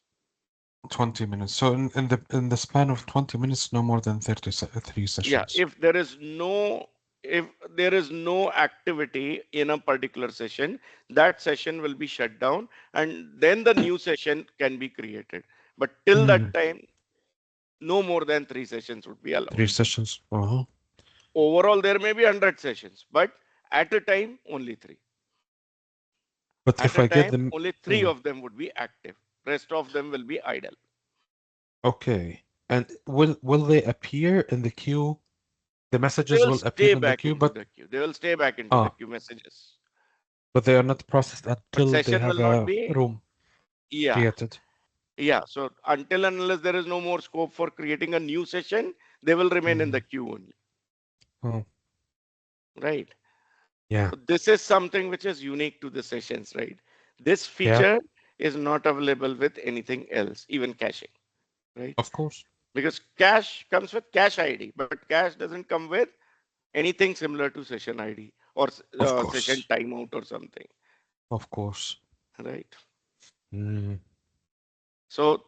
[SPEAKER 2] 20 minutes. So in the span of 20 minutes, no more than 33
[SPEAKER 1] Yeah,
[SPEAKER 2] sessions.
[SPEAKER 1] if there is no activity in a particular session, that session will be shut down and then the new session can be created. But till that
[SPEAKER 2] Mm.
[SPEAKER 1] time, no more than 3 sessions would be allowed.
[SPEAKER 2] 3 sessions. Uh-huh.
[SPEAKER 1] Overall, there may be 100 sessions, but at a time, only three.
[SPEAKER 2] But
[SPEAKER 1] At
[SPEAKER 2] if
[SPEAKER 1] a
[SPEAKER 2] I get
[SPEAKER 1] time,
[SPEAKER 2] them,
[SPEAKER 1] only three
[SPEAKER 2] mm,
[SPEAKER 1] of them would be active, Rest of them will be idle.
[SPEAKER 2] Okay. And will they appear in the queue? The
[SPEAKER 1] They
[SPEAKER 2] messages
[SPEAKER 1] will
[SPEAKER 2] will appear
[SPEAKER 1] stay
[SPEAKER 2] in the
[SPEAKER 1] back
[SPEAKER 2] queue,
[SPEAKER 1] into
[SPEAKER 2] but
[SPEAKER 1] the queue. They will stay back into the
[SPEAKER 2] ah,
[SPEAKER 1] queue messages.
[SPEAKER 2] but they are not processed
[SPEAKER 1] But
[SPEAKER 2] until they
[SPEAKER 1] session
[SPEAKER 2] have
[SPEAKER 1] will not
[SPEAKER 2] a
[SPEAKER 1] be,
[SPEAKER 2] room
[SPEAKER 1] yeah,
[SPEAKER 2] created.
[SPEAKER 1] yeah. So until and unless there is no more scope for creating a new session, they will remain in the
[SPEAKER 2] Mhm.
[SPEAKER 1] queue only,
[SPEAKER 2] Oh,
[SPEAKER 1] right?
[SPEAKER 2] yeah,
[SPEAKER 1] So this is something which is unique to the sessions, right? This
[SPEAKER 2] yeah,
[SPEAKER 1] feature is not available with anything else, even caching, right?
[SPEAKER 2] of course,
[SPEAKER 1] Because cache comes with cache ID, but cache doesn't come with anything similar to session ID or
[SPEAKER 2] of
[SPEAKER 1] session
[SPEAKER 2] course,
[SPEAKER 1] timeout or something,
[SPEAKER 2] of course.
[SPEAKER 1] right?
[SPEAKER 2] Mm,
[SPEAKER 1] So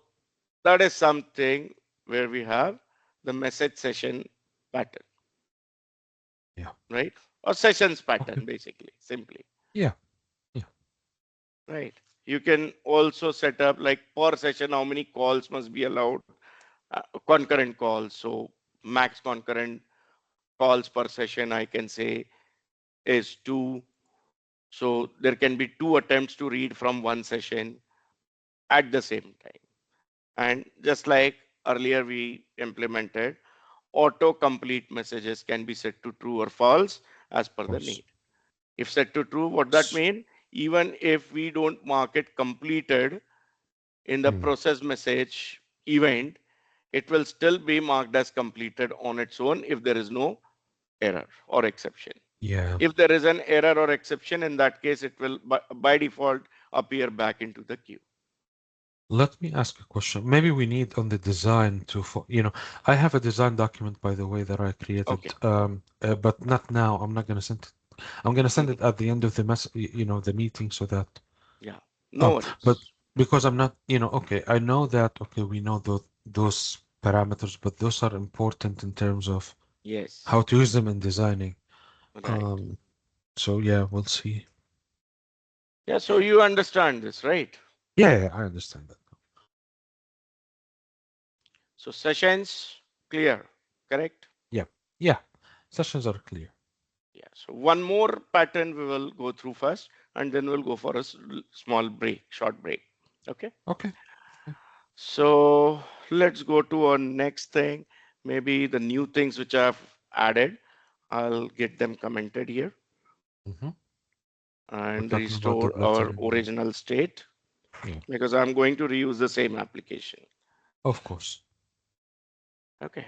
[SPEAKER 1] that is something where we have the message session pattern,
[SPEAKER 2] yeah.
[SPEAKER 1] right? Or sessions
[SPEAKER 2] Okay.
[SPEAKER 1] pattern, basically, simply,
[SPEAKER 2] Yeah, yeah.
[SPEAKER 1] right? You can also set up like per session how many calls must be allowed, concurrent calls. So max concurrent calls per session, I can say, is two. So there can be two attempts to read from one session at the same time. And just like earlier we implemented, auto-complete messages can be set to true or false as per
[SPEAKER 2] Of
[SPEAKER 1] the
[SPEAKER 2] course.
[SPEAKER 1] need. If set to true, what that
[SPEAKER 2] S-
[SPEAKER 1] mean? Even if we don't mark it completed in the
[SPEAKER 2] mm,
[SPEAKER 1] process message event, it will still be marked as completed on its own if there is no error or exception.
[SPEAKER 2] yeah.
[SPEAKER 1] If there is an error or exception, in that case, it will by default appear back into the queue.
[SPEAKER 2] Let me ask a question. Maybe we need on the design to, I have a design document, by the way, that I created,
[SPEAKER 1] Okay.
[SPEAKER 2] but not now. I'm not going to send it. I'm going to send
[SPEAKER 1] Mhm.
[SPEAKER 2] it at the end of the meeting so that,
[SPEAKER 1] Yeah.
[SPEAKER 2] oh,
[SPEAKER 1] No
[SPEAKER 2] but
[SPEAKER 1] worries.
[SPEAKER 2] because I'm not, okay, I know that, okay, we know those parameters, but those are important in terms of how
[SPEAKER 1] Yes.
[SPEAKER 2] to use them in designing.
[SPEAKER 1] Right.
[SPEAKER 2] Um, so yeah, we'll see.
[SPEAKER 1] Yeah. So you understand this, right?
[SPEAKER 2] Yeah, yeah, I understand that.
[SPEAKER 1] So sessions clear, correct?
[SPEAKER 2] Yeah, yeah, sessions are clear.
[SPEAKER 1] Yeah. So one more pattern we will go through first, and then we'll go for a small break, short break. Okay.
[SPEAKER 2] Okay. Okay.
[SPEAKER 1] So let's go to our next thing. Maybe the new things which I've added. I'll get them commented here
[SPEAKER 2] Hmm. We're
[SPEAKER 1] and
[SPEAKER 2] talking about the
[SPEAKER 1] restore our
[SPEAKER 2] lettering.
[SPEAKER 1] original state
[SPEAKER 2] Yeah,
[SPEAKER 1] because I'm going to reuse the same application.
[SPEAKER 2] of course.
[SPEAKER 1] Okay.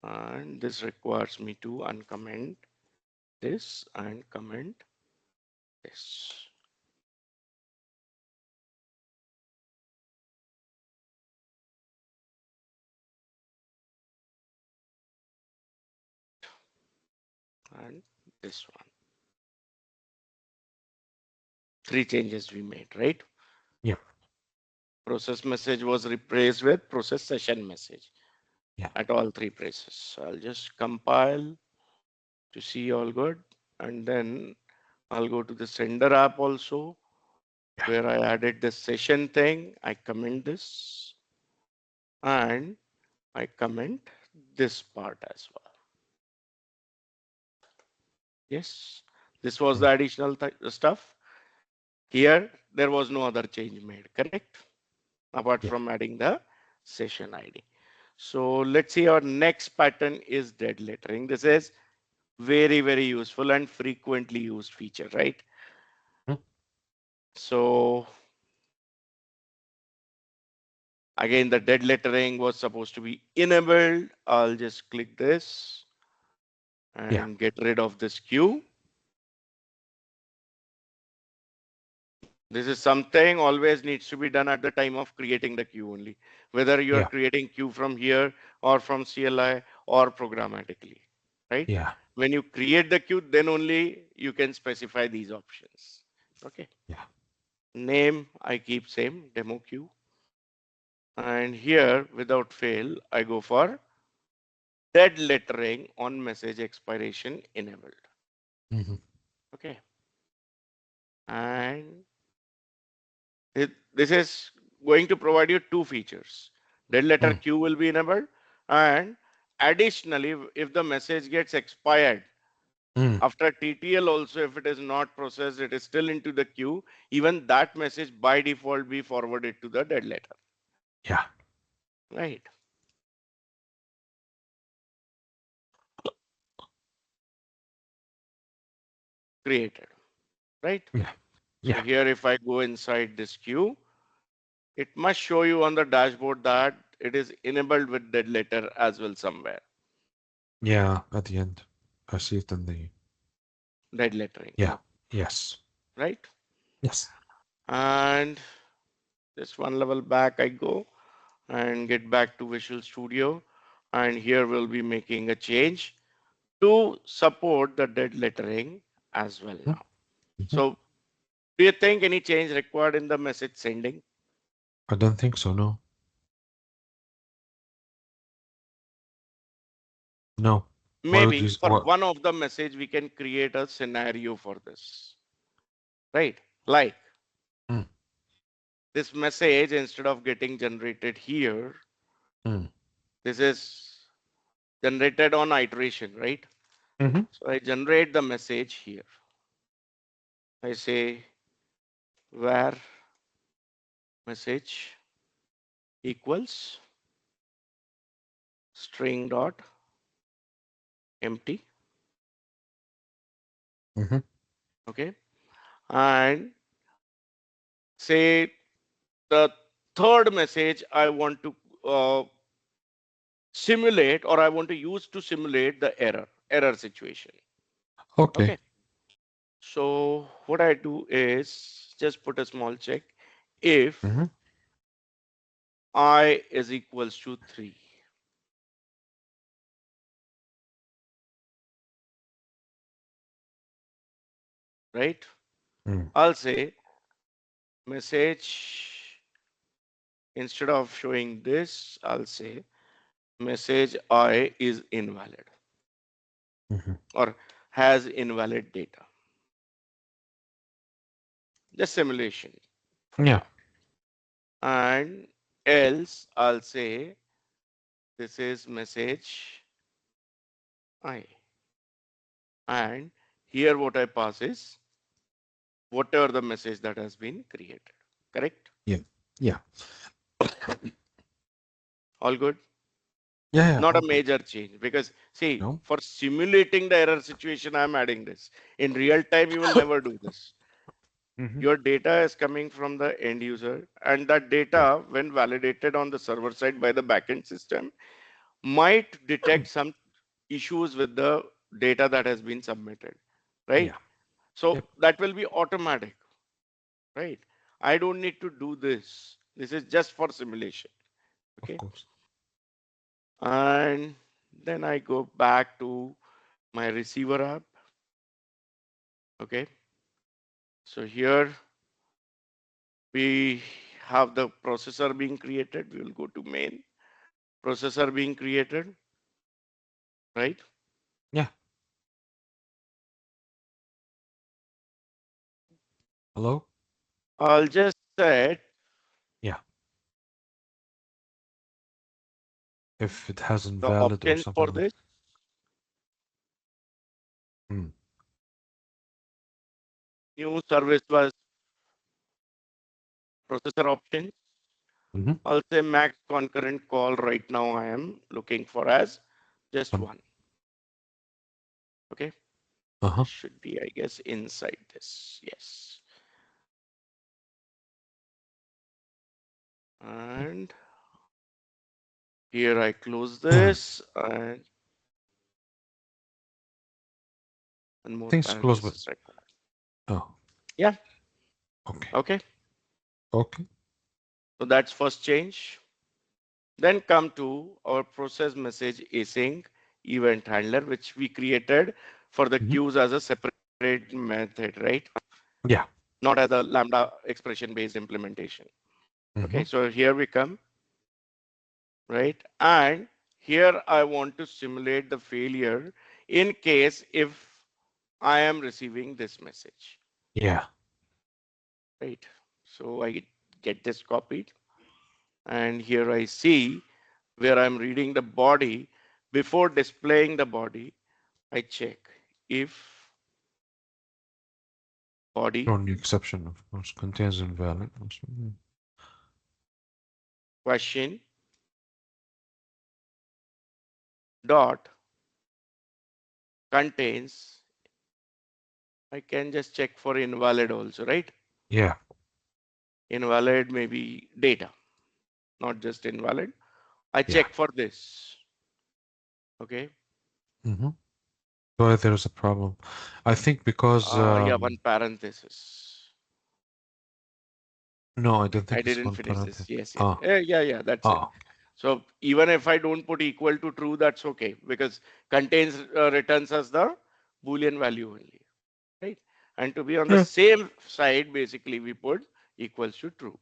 [SPEAKER 1] And this requires me to uncomment this and comment this. And this one. Three changes we made, right?
[SPEAKER 2] Yeah,
[SPEAKER 1] Process message was replaced with process session message
[SPEAKER 2] yeah,
[SPEAKER 1] at all three places. So I'll just compile to see all good. And then I'll go to the sender app also
[SPEAKER 2] yeah.
[SPEAKER 1] where I added the session thing. I comment this and I comment this part as well. Yes, this was
[SPEAKER 2] Mm,
[SPEAKER 1] the additional stuff. Here, there was no other change made, correct? Apart
[SPEAKER 2] yeah.
[SPEAKER 1] from adding the session ID. So let's see our next pattern is dead lettering. This is very, very useful and frequently used feature, right?
[SPEAKER 2] Mm,
[SPEAKER 1] So again, the dead lettering was supposed to be enabled. I'll just click this
[SPEAKER 2] yeah,
[SPEAKER 1] and get rid of this queue. This is something always needs to be done at the time of creating the queue only, whether you are
[SPEAKER 2] yeah,
[SPEAKER 1] creating queue from here or from CLI or programmatically, right?
[SPEAKER 2] yeah,
[SPEAKER 1] When you create the queue, then only you can specify these options. Okay.
[SPEAKER 2] yeah.
[SPEAKER 1] Name, I keep same, demo queue. And here, without fail, I go for dead lettering on message expiration enabled.
[SPEAKER 2] Hmm.
[SPEAKER 1] Okay. And this is going to provide you two features. Dead letter
[SPEAKER 2] Mm,
[SPEAKER 1] queue will be enabled, and additionally, if the message gets expired,
[SPEAKER 2] Mm.
[SPEAKER 1] After TTL also, if it is not processed, it is still into the queue. Even that message by default be forwarded to the dead letter,
[SPEAKER 2] Yeah.
[SPEAKER 1] right? Created, right?
[SPEAKER 2] Yeah.
[SPEAKER 1] So
[SPEAKER 2] Yeah.
[SPEAKER 1] here, if I go inside this queue, it must show you on the dashboard that it is enabled with dead letter as well somewhere,
[SPEAKER 2] Yeah. At the end, I see it in the.
[SPEAKER 1] dead lettering,
[SPEAKER 2] Yeah. Yes.
[SPEAKER 1] right?
[SPEAKER 2] Yes.
[SPEAKER 1] And just one level back I go and get back to Visual Studio. And here we'll be making a change to support the dead lettering as well
[SPEAKER 2] Mm-hmm.
[SPEAKER 1] now.
[SPEAKER 2] Mm-hmm.
[SPEAKER 1] So do you think any change required in the message sending?
[SPEAKER 2] I don't think so. No. No. Why would you?
[SPEAKER 1] Maybe for
[SPEAKER 2] What?
[SPEAKER 1] one of the message, we can create a scenario for this, right? Like
[SPEAKER 2] Mm.
[SPEAKER 1] this message, instead of getting generated here,
[SPEAKER 2] Mm.
[SPEAKER 1] this is generated on iteration, right?
[SPEAKER 2] Mm-hmm.
[SPEAKER 1] So I generate the message here. I say where message equals string dot empty,
[SPEAKER 2] Mm-hmm.
[SPEAKER 1] okay? And say the third message I want to simulate, or I want to use to simulate the error situation.
[SPEAKER 2] Okay.
[SPEAKER 1] Okay. So what I do is just put a small check if
[SPEAKER 2] Mm-hmm.
[SPEAKER 1] I is equals to 3, right?
[SPEAKER 2] Mm.
[SPEAKER 1] I'll say message, instead of showing this, I'll say message I is invalid
[SPEAKER 2] Mm-hmm.
[SPEAKER 1] or has invalid data. Just simulation for
[SPEAKER 2] Yeah.
[SPEAKER 1] now. And else I'll say this is message I. And here what I pass is whatever the message that has been created. Correct?
[SPEAKER 2] Yeah. Yeah.
[SPEAKER 1] All good?
[SPEAKER 2] Yeah. Yeah.
[SPEAKER 1] Not a
[SPEAKER 2] All good.
[SPEAKER 1] major change, because see,
[SPEAKER 2] No.
[SPEAKER 1] for simulating the error situation, I'm adding this. In real time, you will never do this.
[SPEAKER 2] Mm-hmm.
[SPEAKER 1] Your data is coming from the end user, and that
[SPEAKER 2] Yeah.
[SPEAKER 1] data, when validated on the server side by the backend system, might detect some issues with the data that has been submitted, right?
[SPEAKER 2] Yeah.
[SPEAKER 1] So
[SPEAKER 2] Yep.
[SPEAKER 1] that will be automatic, right? I don't need to do this. This is just for simulation,
[SPEAKER 2] Of
[SPEAKER 1] okay?
[SPEAKER 2] course.
[SPEAKER 1] And then I go back to my receiver app, okay? So here we have the processor being created. We will go to main, processor being created, right?
[SPEAKER 2] Yeah. Hello.
[SPEAKER 1] I'll just set
[SPEAKER 2] Yeah. If it has
[SPEAKER 1] the
[SPEAKER 2] invalid or
[SPEAKER 1] options for
[SPEAKER 2] something like.
[SPEAKER 1] this.
[SPEAKER 2] Mm.
[SPEAKER 1] New service was processor option.
[SPEAKER 2] Mm-hmm.
[SPEAKER 1] I'll say max concurrent call. Right now I am looking for as just one. Okay. This
[SPEAKER 2] Uh-huh.
[SPEAKER 1] should be, I guess, inside this. Yes. And here I close
[SPEAKER 2] I
[SPEAKER 1] this, and one more
[SPEAKER 2] think it's close, but
[SPEAKER 1] parenthesis required.
[SPEAKER 2] oh,
[SPEAKER 1] Yeah.
[SPEAKER 2] okay.
[SPEAKER 1] Okay.
[SPEAKER 2] Okay.
[SPEAKER 1] So that's first change. Then come to our process message async event handler, which we created for the
[SPEAKER 2] Mm-hmm.
[SPEAKER 1] queues as a separate method, right?
[SPEAKER 2] Yeah.
[SPEAKER 1] Not as a Lambda expression based implementation.
[SPEAKER 2] Mm-hmm.
[SPEAKER 1] Okay, so here we come, right? And here I want to simulate the failure in case if I am receiving this message,
[SPEAKER 2] Yeah.
[SPEAKER 1] right? So I get this copied, and here I see where I'm reading the body. Before displaying the body, I check. if body
[SPEAKER 2] Only exception, of course, contains invalid.
[SPEAKER 1] question dot contains, I can just check for invalid also, right?
[SPEAKER 2] Yeah.
[SPEAKER 1] Invalid may be data, not just invalid. I
[SPEAKER 2] Yeah.
[SPEAKER 1] check for this. Okay.
[SPEAKER 2] Mm-hmm. Why there's a problem? I think because
[SPEAKER 1] Yeah, one parenthesis.
[SPEAKER 2] no, I don't
[SPEAKER 1] I
[SPEAKER 2] think it's
[SPEAKER 1] didn't
[SPEAKER 2] one
[SPEAKER 1] finish this.
[SPEAKER 2] parenthesis.
[SPEAKER 1] Yes, yes.
[SPEAKER 2] Ah,
[SPEAKER 1] Yeah, that's it.
[SPEAKER 2] ah,
[SPEAKER 1] So even if I don't put equal to true, that's okay because contains returns as the Boolean value only, right? And to be on the
[SPEAKER 2] yeah,
[SPEAKER 1] same side, basically we put equals to true,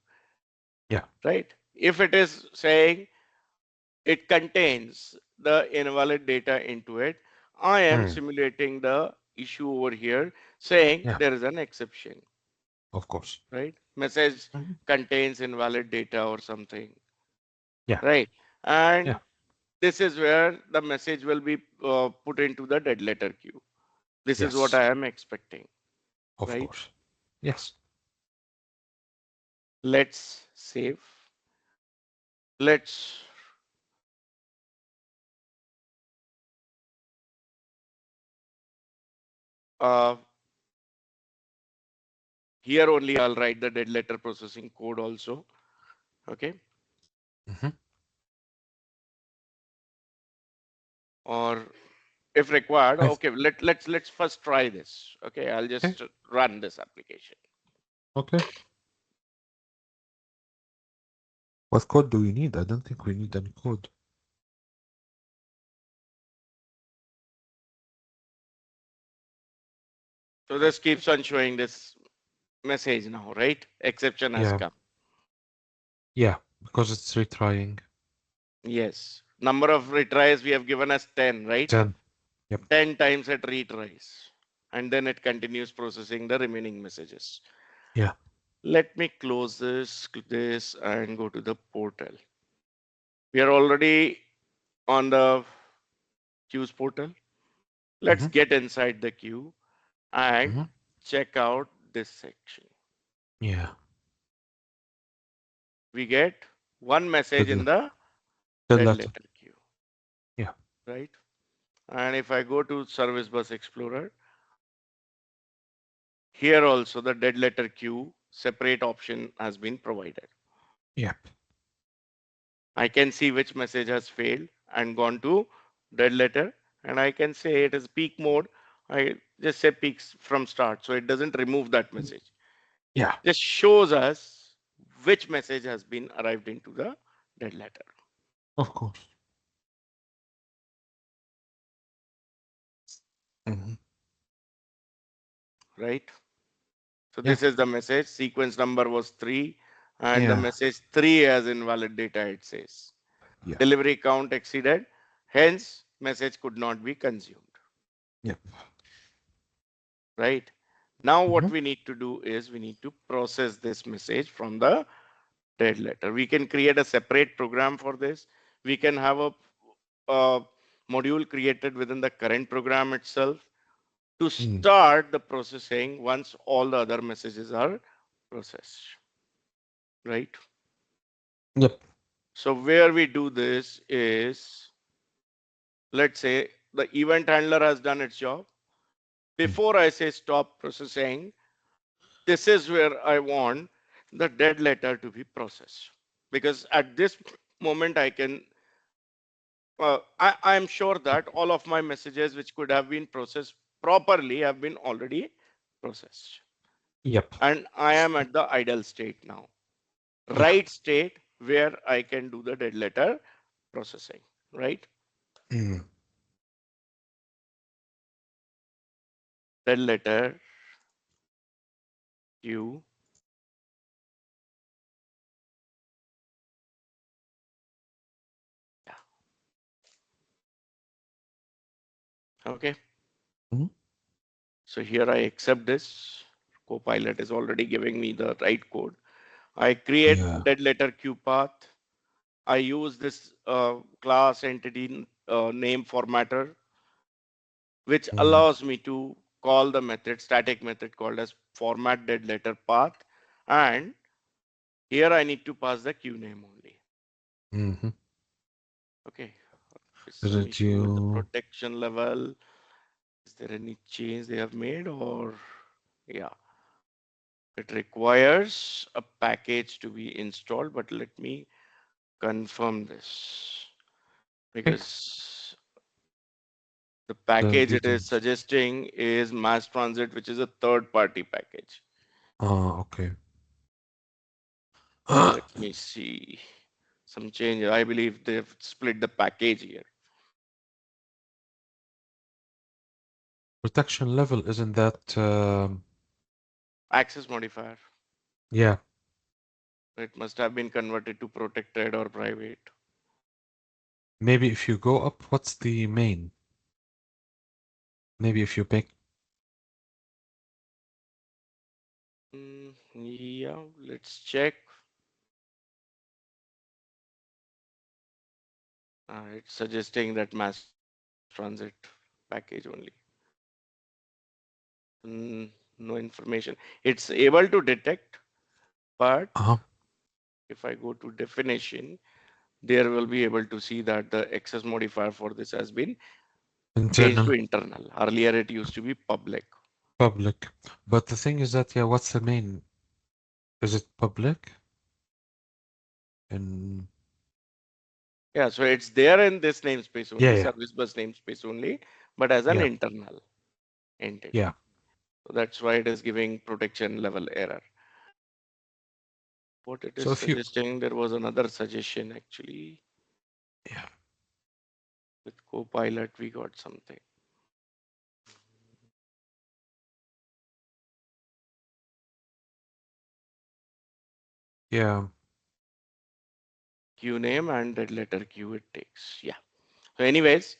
[SPEAKER 2] yeah,
[SPEAKER 1] right? If it is saying it contains the invalid data into it, I am
[SPEAKER 2] mm,
[SPEAKER 1] simulating the issue over here saying
[SPEAKER 2] yeah,
[SPEAKER 1] there is an exception,
[SPEAKER 2] of course.
[SPEAKER 1] right? Message
[SPEAKER 2] Mhm.
[SPEAKER 1] contains invalid data or something,
[SPEAKER 2] Yeah,
[SPEAKER 1] right?
[SPEAKER 2] yeah,
[SPEAKER 1] And this is where the message will be put into the dead letter queue. This is what
[SPEAKER 2] yes,
[SPEAKER 1] I am expecting,
[SPEAKER 2] of
[SPEAKER 1] right?
[SPEAKER 2] course. Yes.
[SPEAKER 1] Let's save. Let's uh, here only I'll write the dead letter processing code also. Okay.
[SPEAKER 2] Mm-hmm.
[SPEAKER 1] Or if required,
[SPEAKER 2] I,
[SPEAKER 1] okay, let's first try this. Okay, I'll
[SPEAKER 2] okay,
[SPEAKER 1] just run this application.
[SPEAKER 2] okay. What code do we need? I don't think we need any code.
[SPEAKER 1] So this keeps on showing this message now, right? Exception has
[SPEAKER 2] Yeah,
[SPEAKER 1] come.
[SPEAKER 2] yeah, because it's retrying.
[SPEAKER 1] Yes. Number of retries we have given as 10, right?
[SPEAKER 2] 10. Yep.
[SPEAKER 1] 10 times it retries. And then it continues processing the remaining messages.
[SPEAKER 2] Yeah.
[SPEAKER 1] Let me close this and go to the portal. We are already on the queues portal. Let's
[SPEAKER 2] Mm-hmm.
[SPEAKER 1] get inside the queue and
[SPEAKER 2] Mm-hmm.
[SPEAKER 1] check out this section.
[SPEAKER 2] Yeah.
[SPEAKER 1] We get one message in
[SPEAKER 2] The
[SPEAKER 1] the
[SPEAKER 2] dead
[SPEAKER 1] dead
[SPEAKER 2] letter.
[SPEAKER 1] letter queue,
[SPEAKER 2] Yeah.
[SPEAKER 1] right? And if I go to Service Bus Explorer, here also the dead letter queue separate option has been provided.
[SPEAKER 2] Yep.
[SPEAKER 1] I can see which message has failed and gone to dead letter, and I can say it is peak mode. I just say peaks from start, so it doesn't remove that message.
[SPEAKER 2] Yeah.
[SPEAKER 1] Just shows us which message has been arrived into the dead letter,
[SPEAKER 2] Of course. Mm-hmm.
[SPEAKER 1] right? So
[SPEAKER 2] Yeah.
[SPEAKER 1] this is the message. Sequence number was 3, and the
[SPEAKER 2] Yeah.
[SPEAKER 1] message 3 has invalid data, it says.
[SPEAKER 2] Yeah.
[SPEAKER 1] Delivery count exceeded, hence message could not be consumed,
[SPEAKER 2] Yep.
[SPEAKER 1] right? Now
[SPEAKER 2] Mm-hmm.
[SPEAKER 1] what we need to do is we need to process this message from the dead letter. We can create a separate program for this. We can have a module created within the current program itself to
[SPEAKER 2] Mm.
[SPEAKER 1] start the processing once all the other messages are processed, right?
[SPEAKER 2] Yep.
[SPEAKER 1] So where we do this is, let's say the event handler has done its job.
[SPEAKER 2] Mm.
[SPEAKER 1] Before I say stop processing, this is where I want the dead letter to be processed. Because at this moment, I'm sure that all of my messages which could have been processed properly have been already processed.
[SPEAKER 2] Yep.
[SPEAKER 1] And I am at the idle state now,
[SPEAKER 2] Yeah.
[SPEAKER 1] right state where I can do the dead letter processing, right?
[SPEAKER 2] Mm.
[SPEAKER 1] Dead letter queue. Yeah. Okay.
[SPEAKER 2] Mm.
[SPEAKER 1] So here I accept this. Copilot is already giving me the right code. I create
[SPEAKER 2] Yeah.
[SPEAKER 1] dead letter queue path. I use this class entity name formatter. which
[SPEAKER 2] Mm,
[SPEAKER 1] allows me to call the method, static method called as format dead letter path. And here I need to pass the queue name only.
[SPEAKER 2] mm-hmm.
[SPEAKER 1] Okay. Is some
[SPEAKER 2] Did
[SPEAKER 1] issue with the
[SPEAKER 2] you
[SPEAKER 1] protection level? Is there any change they have made or yeah, it requires a package to be installed, but let me confirm this
[SPEAKER 2] pick
[SPEAKER 1] because the
[SPEAKER 2] the
[SPEAKER 1] package it is
[SPEAKER 2] details?
[SPEAKER 1] suggesting is mass transit, which is a third party package.
[SPEAKER 2] Ah, okay.
[SPEAKER 1] Let me see some change. I believe they've split the package here.
[SPEAKER 2] Protection level isn't that
[SPEAKER 1] Access modifier.
[SPEAKER 2] yeah,
[SPEAKER 1] It must have been converted to protected or private.
[SPEAKER 2] maybe if you go up, what's the main? Maybe if you pick
[SPEAKER 1] Yeah, let's check. It's suggesting that mass transit package only. No information. It's able to detect, but
[SPEAKER 2] uh-huh,
[SPEAKER 1] if I go to definition, there will be able to see that the access modifier for this has been changed
[SPEAKER 2] internal
[SPEAKER 1] to internal. Earlier, it used to be public.
[SPEAKER 2] public. But the thing is that yeah, what's the main? Is it public? And
[SPEAKER 1] Yeah, so it's there in this namespace
[SPEAKER 2] yeah,
[SPEAKER 1] only,
[SPEAKER 2] yeah,
[SPEAKER 1] service bus namespace only, but as an
[SPEAKER 2] yeah,
[SPEAKER 1] internal entity.
[SPEAKER 2] yeah.
[SPEAKER 1] So that's why it is giving protection level error. What it is
[SPEAKER 2] So if you
[SPEAKER 1] suggesting, there was another suggestion actually.
[SPEAKER 2] yeah,
[SPEAKER 1] With Copilot, we got something.
[SPEAKER 2] yeah,
[SPEAKER 1] Queue name and that letter Q it takes. Yeah. So, anyways,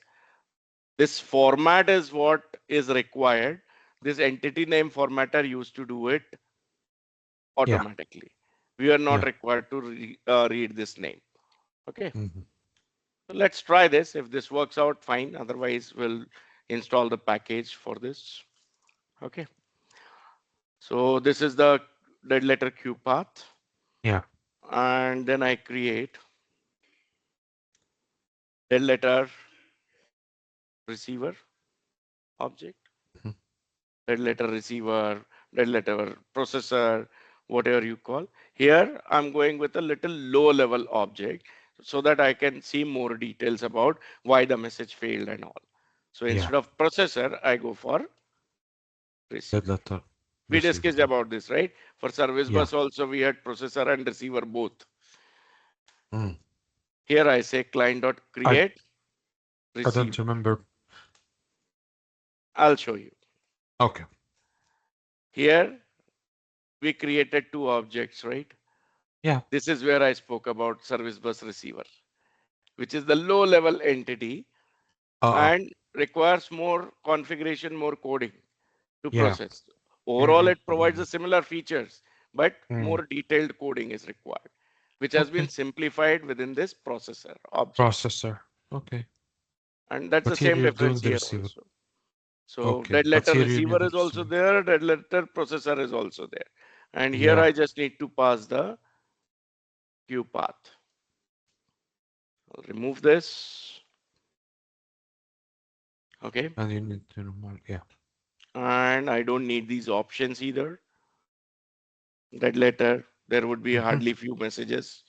[SPEAKER 1] this format is what is required. This entity name formatter used to do it
[SPEAKER 2] yeah,
[SPEAKER 1] automatically. We are not
[SPEAKER 2] yeah.
[SPEAKER 1] required to read this name. Okay.
[SPEAKER 2] Hmm.
[SPEAKER 1] So let's try this. If this works out, fine. Otherwise, we'll install the package for this. Okay. So this is the dead letter Q path.
[SPEAKER 2] Yeah.
[SPEAKER 1] And then I create dead letter receiver object,
[SPEAKER 2] Hmm.
[SPEAKER 1] dead letter receiver, dead letter processor, whatever you call. Here, I'm going with a little low level object so that I can see more details about why the message failed and all. So
[SPEAKER 2] Yeah.
[SPEAKER 1] instead of processor, I go for
[SPEAKER 2] Dead
[SPEAKER 1] receiver.
[SPEAKER 2] letter
[SPEAKER 1] We
[SPEAKER 2] receiver.
[SPEAKER 1] discussed about this, right? For service
[SPEAKER 2] Yeah.
[SPEAKER 1] bus also, we had processor and receiver both.
[SPEAKER 2] Mm.
[SPEAKER 1] Here I say
[SPEAKER 2] I
[SPEAKER 1] client.create
[SPEAKER 2] I don't
[SPEAKER 1] receiver.
[SPEAKER 2] remember.
[SPEAKER 1] I'll show you.
[SPEAKER 2] Okay.
[SPEAKER 1] Here we created two objects, right?
[SPEAKER 2] Yeah.
[SPEAKER 1] This is where I spoke about service bus receiver, which is the low level entity
[SPEAKER 2] Uh-uh.
[SPEAKER 1] and requires more configuration, more coding to
[SPEAKER 2] Yeah.
[SPEAKER 1] process. Overall,
[SPEAKER 2] Mm-hmm.
[SPEAKER 1] it provides
[SPEAKER 2] Mm-hmm.
[SPEAKER 1] the similar features, but
[SPEAKER 2] Mm.
[SPEAKER 1] more detailed coding is required, which has been
[SPEAKER 2] Okay.
[SPEAKER 1] simplified within this processor object.
[SPEAKER 2] Processor. Okay.
[SPEAKER 1] And that's the
[SPEAKER 2] But here
[SPEAKER 1] same
[SPEAKER 2] you're
[SPEAKER 1] difference
[SPEAKER 2] doing the
[SPEAKER 1] here
[SPEAKER 2] receiver.
[SPEAKER 1] also. So
[SPEAKER 2] Okay.
[SPEAKER 1] dead
[SPEAKER 2] But
[SPEAKER 1] letter
[SPEAKER 2] here you
[SPEAKER 1] receiver
[SPEAKER 2] need the
[SPEAKER 1] is also
[SPEAKER 2] receiver.
[SPEAKER 1] there, dead letter processor is also there. And here
[SPEAKER 2] Yeah.
[SPEAKER 1] I just need to pass the queue path. I'll remove this. Okay.
[SPEAKER 2] And you need to normal. Yeah.
[SPEAKER 1] And I don't need these options either. Dead letter, there would be
[SPEAKER 2] Mm-hmm.
[SPEAKER 1] hardly few messages.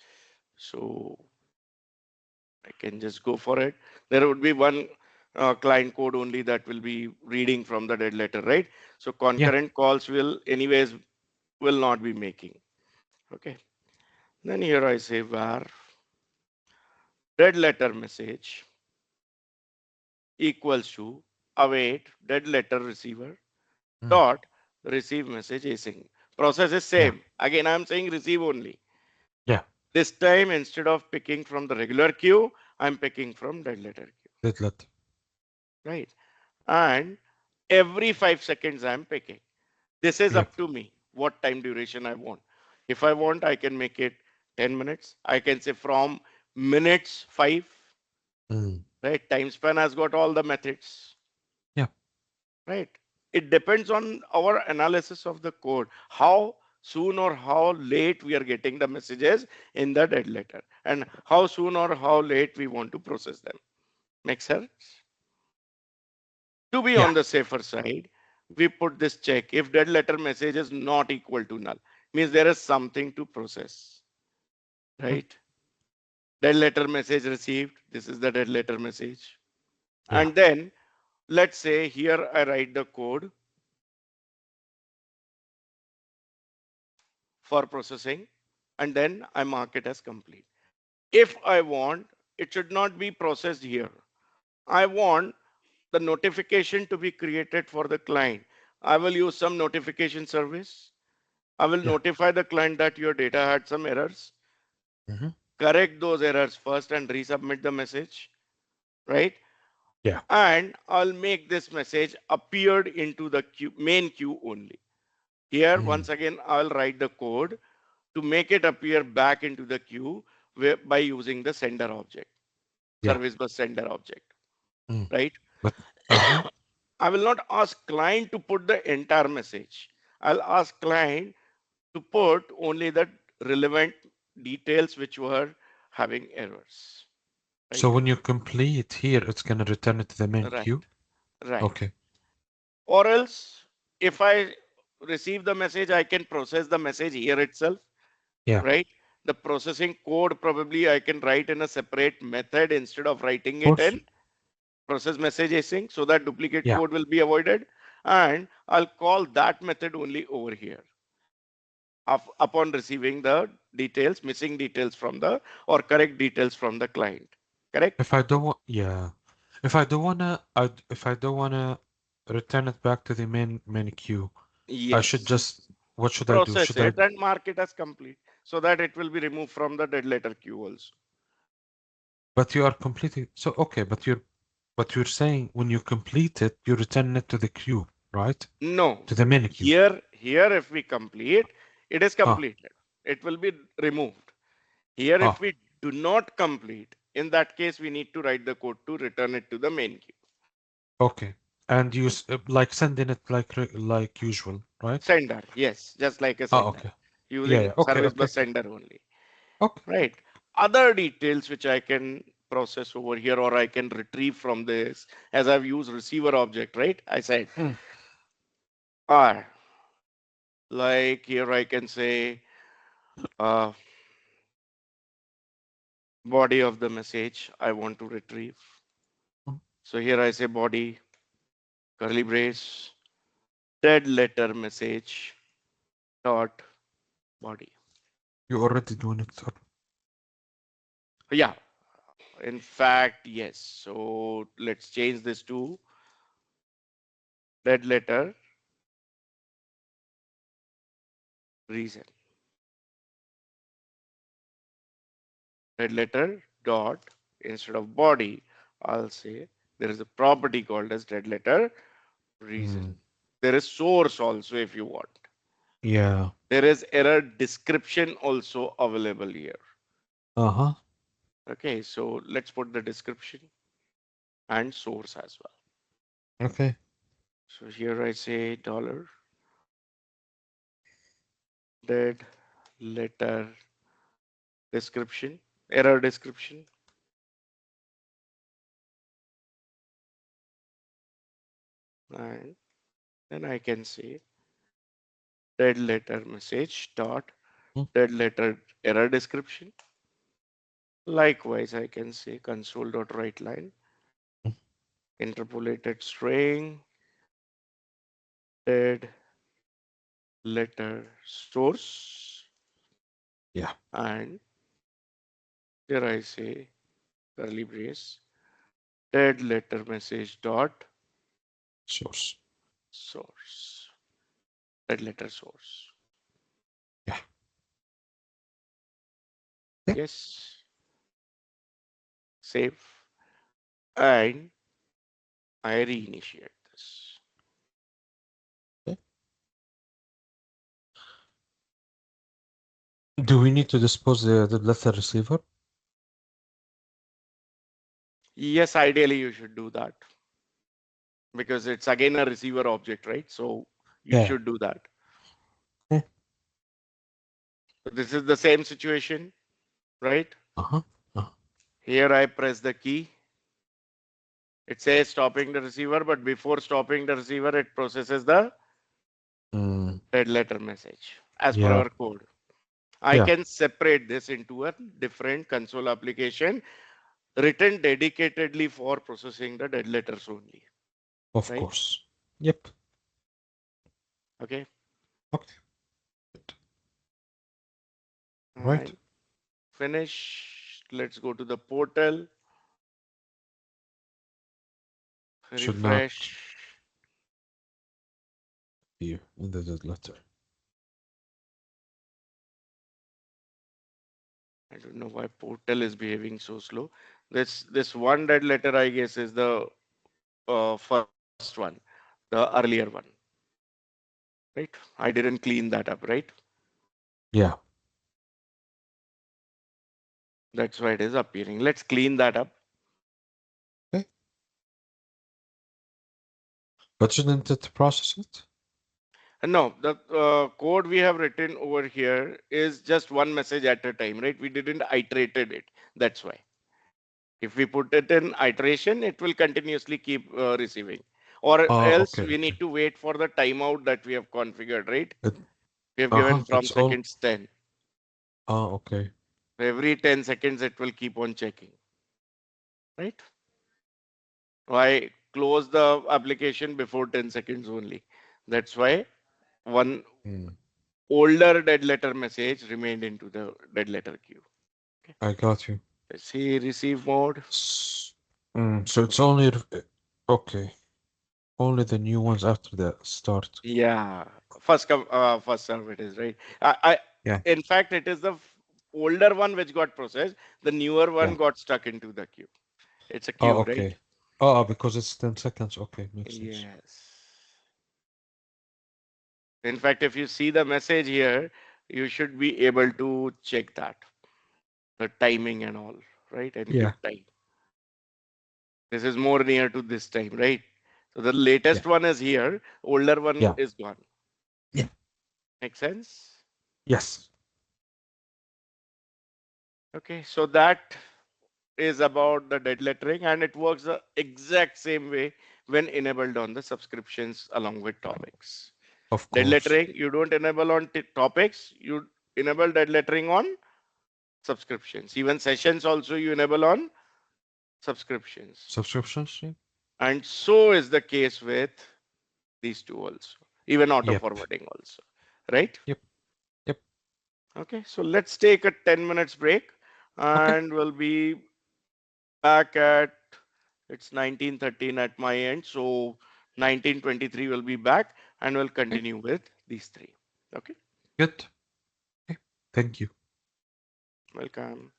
[SPEAKER 1] So I can just go for it. There would be one client code only that will be reading from the dead letter, right? So
[SPEAKER 2] Yeah.
[SPEAKER 1] concurrent calls will anyways will not be making. Okay. Then here I say var dead letter message equals to await dead letter receiver
[SPEAKER 2] Mm.
[SPEAKER 1] dot receive message async. Process is
[SPEAKER 2] Yeah.
[SPEAKER 1] same. Again, I'm saying receive only.
[SPEAKER 2] Yeah.
[SPEAKER 1] This time, instead of picking from the regular queue, I'm picking from dead letter queue,
[SPEAKER 2] Dead letter.
[SPEAKER 1] right? And every 5 seconds, I'm picking. This is
[SPEAKER 2] Yeah.
[SPEAKER 1] up to me what time duration I want. If I want, I can make it 10 minutes. I can say from minutes 5,
[SPEAKER 2] Mm.
[SPEAKER 1] right? Time span has got all the methods.
[SPEAKER 2] Yeah.
[SPEAKER 1] right? It depends on our analysis of the code, how soon or how late we are getting the messages in the dead letter, and how soon or how late we want to process them. Make sense? To be
[SPEAKER 2] Yeah.
[SPEAKER 1] on the safer side, we put this check. If dead letter message is not equal to null, means there is something to process,
[SPEAKER 2] Mm.
[SPEAKER 1] right? Dead letter message received. This is the dead letter message.
[SPEAKER 2] Yeah.
[SPEAKER 1] And then let's say here I write the code for processing, and then I mark it as complete. If I want, it should not be processed here. I want the notification to be created for the client. I will use some notification service. I will
[SPEAKER 2] Yeah.
[SPEAKER 1] notify the client that your data had some errors,
[SPEAKER 2] Hmm.
[SPEAKER 1] correct those errors first and resubmit the message, right?
[SPEAKER 2] Yeah.
[SPEAKER 1] And I'll make this message appeared into the queue, main queue only. Here,
[SPEAKER 2] Mm.
[SPEAKER 1] once again, I'll write the code to make it appear back into the queue by using the sender object,
[SPEAKER 2] Yeah.
[SPEAKER 1] service bus sender object,
[SPEAKER 2] Mm.
[SPEAKER 1] right?
[SPEAKER 2] But uh-huh.
[SPEAKER 1] I will not ask client to put the entire message. I'll ask client to put only the relevant details which were having errors,
[SPEAKER 2] So
[SPEAKER 1] right?
[SPEAKER 2] when you complete here, it's gonna return it to the main
[SPEAKER 1] Right,
[SPEAKER 2] queue.
[SPEAKER 1] right.
[SPEAKER 2] Okay.
[SPEAKER 1] Or else, if I receive the message, I can process the message here itself,
[SPEAKER 2] Yeah.
[SPEAKER 1] right? The processing code probably I can write in a separate method instead of writing
[SPEAKER 2] Of
[SPEAKER 1] it
[SPEAKER 2] course.
[SPEAKER 1] in process message async so that duplicate
[SPEAKER 2] Yeah.
[SPEAKER 1] code will be avoided. And I'll call that method only over here upon receiving the details, missing details from the or correct details from the client. Correct?
[SPEAKER 2] If I don't want, yeah. If I don't wanna return it back to the main queue, I should
[SPEAKER 1] Yes.
[SPEAKER 2] just, what should I do?
[SPEAKER 1] Process
[SPEAKER 2] Should I,
[SPEAKER 1] it and mark it as complete so that it will be removed from the dead letter queue also.
[SPEAKER 2] but you are completing, so okay, but you're saying when you complete it, you return it to the queue, right?
[SPEAKER 1] No.
[SPEAKER 2] To the main queue.
[SPEAKER 1] Here if we complete, it is
[SPEAKER 2] Ah,
[SPEAKER 1] completed. It will be removed. Here if
[SPEAKER 2] ah,
[SPEAKER 1] we do not complete, in that case we need to write the code to return it to the main queue.
[SPEAKER 2] okay. And you like sending it like like usual, right?
[SPEAKER 1] Sender, yes, just like a
[SPEAKER 2] Ah,
[SPEAKER 1] sender,
[SPEAKER 2] okay. Yeah,
[SPEAKER 1] using
[SPEAKER 2] yeah. Okay,
[SPEAKER 1] service
[SPEAKER 2] okay.
[SPEAKER 1] bus sender only,
[SPEAKER 2] Okay.
[SPEAKER 1] right? Other details which I can process over here or I can retrieve from this as I've used receiver object, right? I said
[SPEAKER 2] Mm.
[SPEAKER 1] are like here I can say uh, body of the message I want to retrieve.
[SPEAKER 2] Mm.
[SPEAKER 1] So here I say body, curly brace, dead letter message dot body.
[SPEAKER 2] You already doing it. So,
[SPEAKER 1] Yeah, in fact, yes. So let's change this to dead letter reason. Dead letter dot instead of body, I'll say there is a property called as dead letter reason.
[SPEAKER 2] mm,
[SPEAKER 1] There is source also if you want.
[SPEAKER 2] yeah.
[SPEAKER 1] There is error description also available here.
[SPEAKER 2] Uh-huh.
[SPEAKER 1] Okay, so let's put the description and source as well.
[SPEAKER 2] Okay.
[SPEAKER 1] So here I say dollar dead letter description, error description, and then I can say dead letter message dot
[SPEAKER 2] Mm,
[SPEAKER 1] dead letter error description. Likewise, I can say console dot write line
[SPEAKER 2] mm.
[SPEAKER 1] interpolated string dead letter source,
[SPEAKER 2] Yeah.
[SPEAKER 1] and here I say curly brace dead letter message dot
[SPEAKER 2] Source.
[SPEAKER 1] source, dead letter source.
[SPEAKER 2] Yeah. Yeah.
[SPEAKER 1] Yes, save, and I reinitiate this.
[SPEAKER 2] Okay. Do we need to dispose the letter receiver?
[SPEAKER 1] Yes, ideally you should do that. because it's again a receiver object, right? So you
[SPEAKER 2] Yeah.
[SPEAKER 1] should do that.
[SPEAKER 2] Eh,
[SPEAKER 1] So this is the same situation, right?
[SPEAKER 2] uh-huh. Uh,
[SPEAKER 1] Here I press the key. It says stopping the receiver, but before stopping the receiver, it processes the
[SPEAKER 2] mm,
[SPEAKER 1] dead letter message as per
[SPEAKER 2] yeah.
[SPEAKER 1] our code. I
[SPEAKER 2] Yeah.
[SPEAKER 1] can separate this into a different console application written dedicatedly for processing the dead letters only,
[SPEAKER 2] Of
[SPEAKER 1] right?
[SPEAKER 2] course. Yep.
[SPEAKER 1] Okay.
[SPEAKER 2] Okay. Good. Right.
[SPEAKER 1] And finish. Let's go to the portal,
[SPEAKER 2] Should not
[SPEAKER 1] refresh.
[SPEAKER 2] be in the dead letter.
[SPEAKER 1] I don't know why portal is behaving so slow. This one dead letter, I guess, is the first one, the earlier one, right? I didn't clean that up, right?
[SPEAKER 2] Yeah.
[SPEAKER 1] That's why it is appearing. Let's clean that up.
[SPEAKER 2] Okay. But shouldn't it process it?
[SPEAKER 1] No, the code we have written over here is just one message at a time, right? We didn't iterated it. That's why. If we put it in iteration, it will continuously keep receiving. Or
[SPEAKER 2] Ah,
[SPEAKER 1] else
[SPEAKER 2] okay,
[SPEAKER 1] we
[SPEAKER 2] okay.
[SPEAKER 1] need to wait for the timeout that we have configured, right?
[SPEAKER 2] It,
[SPEAKER 1] We have
[SPEAKER 2] uh-huh.
[SPEAKER 1] given from
[SPEAKER 2] It's all.
[SPEAKER 1] seconds 10.
[SPEAKER 2] Ah, okay.
[SPEAKER 1] Every 10 seconds, it will keep on checking, right? Why close the application before 10 seconds only? That's why one
[SPEAKER 2] Mm,
[SPEAKER 1] older dead letter message remained into the dead letter queue. Okay.
[SPEAKER 2] I got you.
[SPEAKER 1] Let's see receive mode.
[SPEAKER 2] S- so it's only okay. Only the new ones after the start.
[SPEAKER 1] Yeah, first come, first serve it is, right? I
[SPEAKER 2] Yeah.
[SPEAKER 1] in fact, it is the older one which got processed. The newer one
[SPEAKER 2] Yeah.
[SPEAKER 1] got stuck into the queue. It's a
[SPEAKER 2] Oh,
[SPEAKER 1] queue, right?
[SPEAKER 2] okay. Oh, because it's 10 seconds. Okay, makes sense.
[SPEAKER 1] Yes. In fact, if you see the message here, you should be able to check that, the timing and all, right? And
[SPEAKER 2] Yeah.
[SPEAKER 1] give time. This is more near to this time, right? So the
[SPEAKER 2] Yeah.
[SPEAKER 1] latest one is here, older one
[SPEAKER 2] Yeah.
[SPEAKER 1] is gone.
[SPEAKER 2] Yeah.
[SPEAKER 1] Make sense?
[SPEAKER 2] Yes.
[SPEAKER 1] Okay, so that is about the dead lettering and it works the exact same way when enabled on the subscriptions along with topics.
[SPEAKER 2] Of
[SPEAKER 1] Dead
[SPEAKER 2] course.
[SPEAKER 1] lettering, you don't enable on topics, you enable dead lettering on subscriptions. Even sessions also you enable on subscriptions.
[SPEAKER 2] Subscriptions? Yeah.
[SPEAKER 1] And so is the case with these two also, even auto
[SPEAKER 2] Yep.
[SPEAKER 1] forwarding also, right?
[SPEAKER 2] Yep. Yep.
[SPEAKER 1] Okay, so let's take a 10 minutes break
[SPEAKER 2] Okay.
[SPEAKER 1] and we'll be back at it's 1913 at my end. So 1923 will be back and we'll
[SPEAKER 2] Okay.
[SPEAKER 1] continue with these three. Okay,
[SPEAKER 2] Good. Okay. Thank you.
[SPEAKER 1] welcome.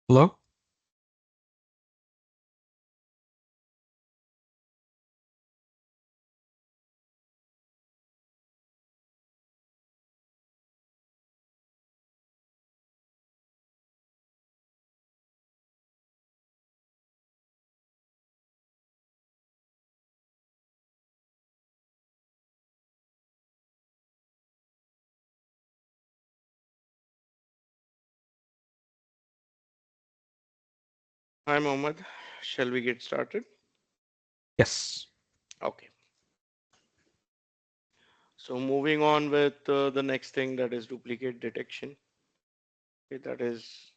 [SPEAKER 2] Hello?
[SPEAKER 1] Hi, Mohammed. Shall we get started?
[SPEAKER 2] Yes.
[SPEAKER 1] Okay. So moving on with the next thing, that is duplicate detection. Okay, that is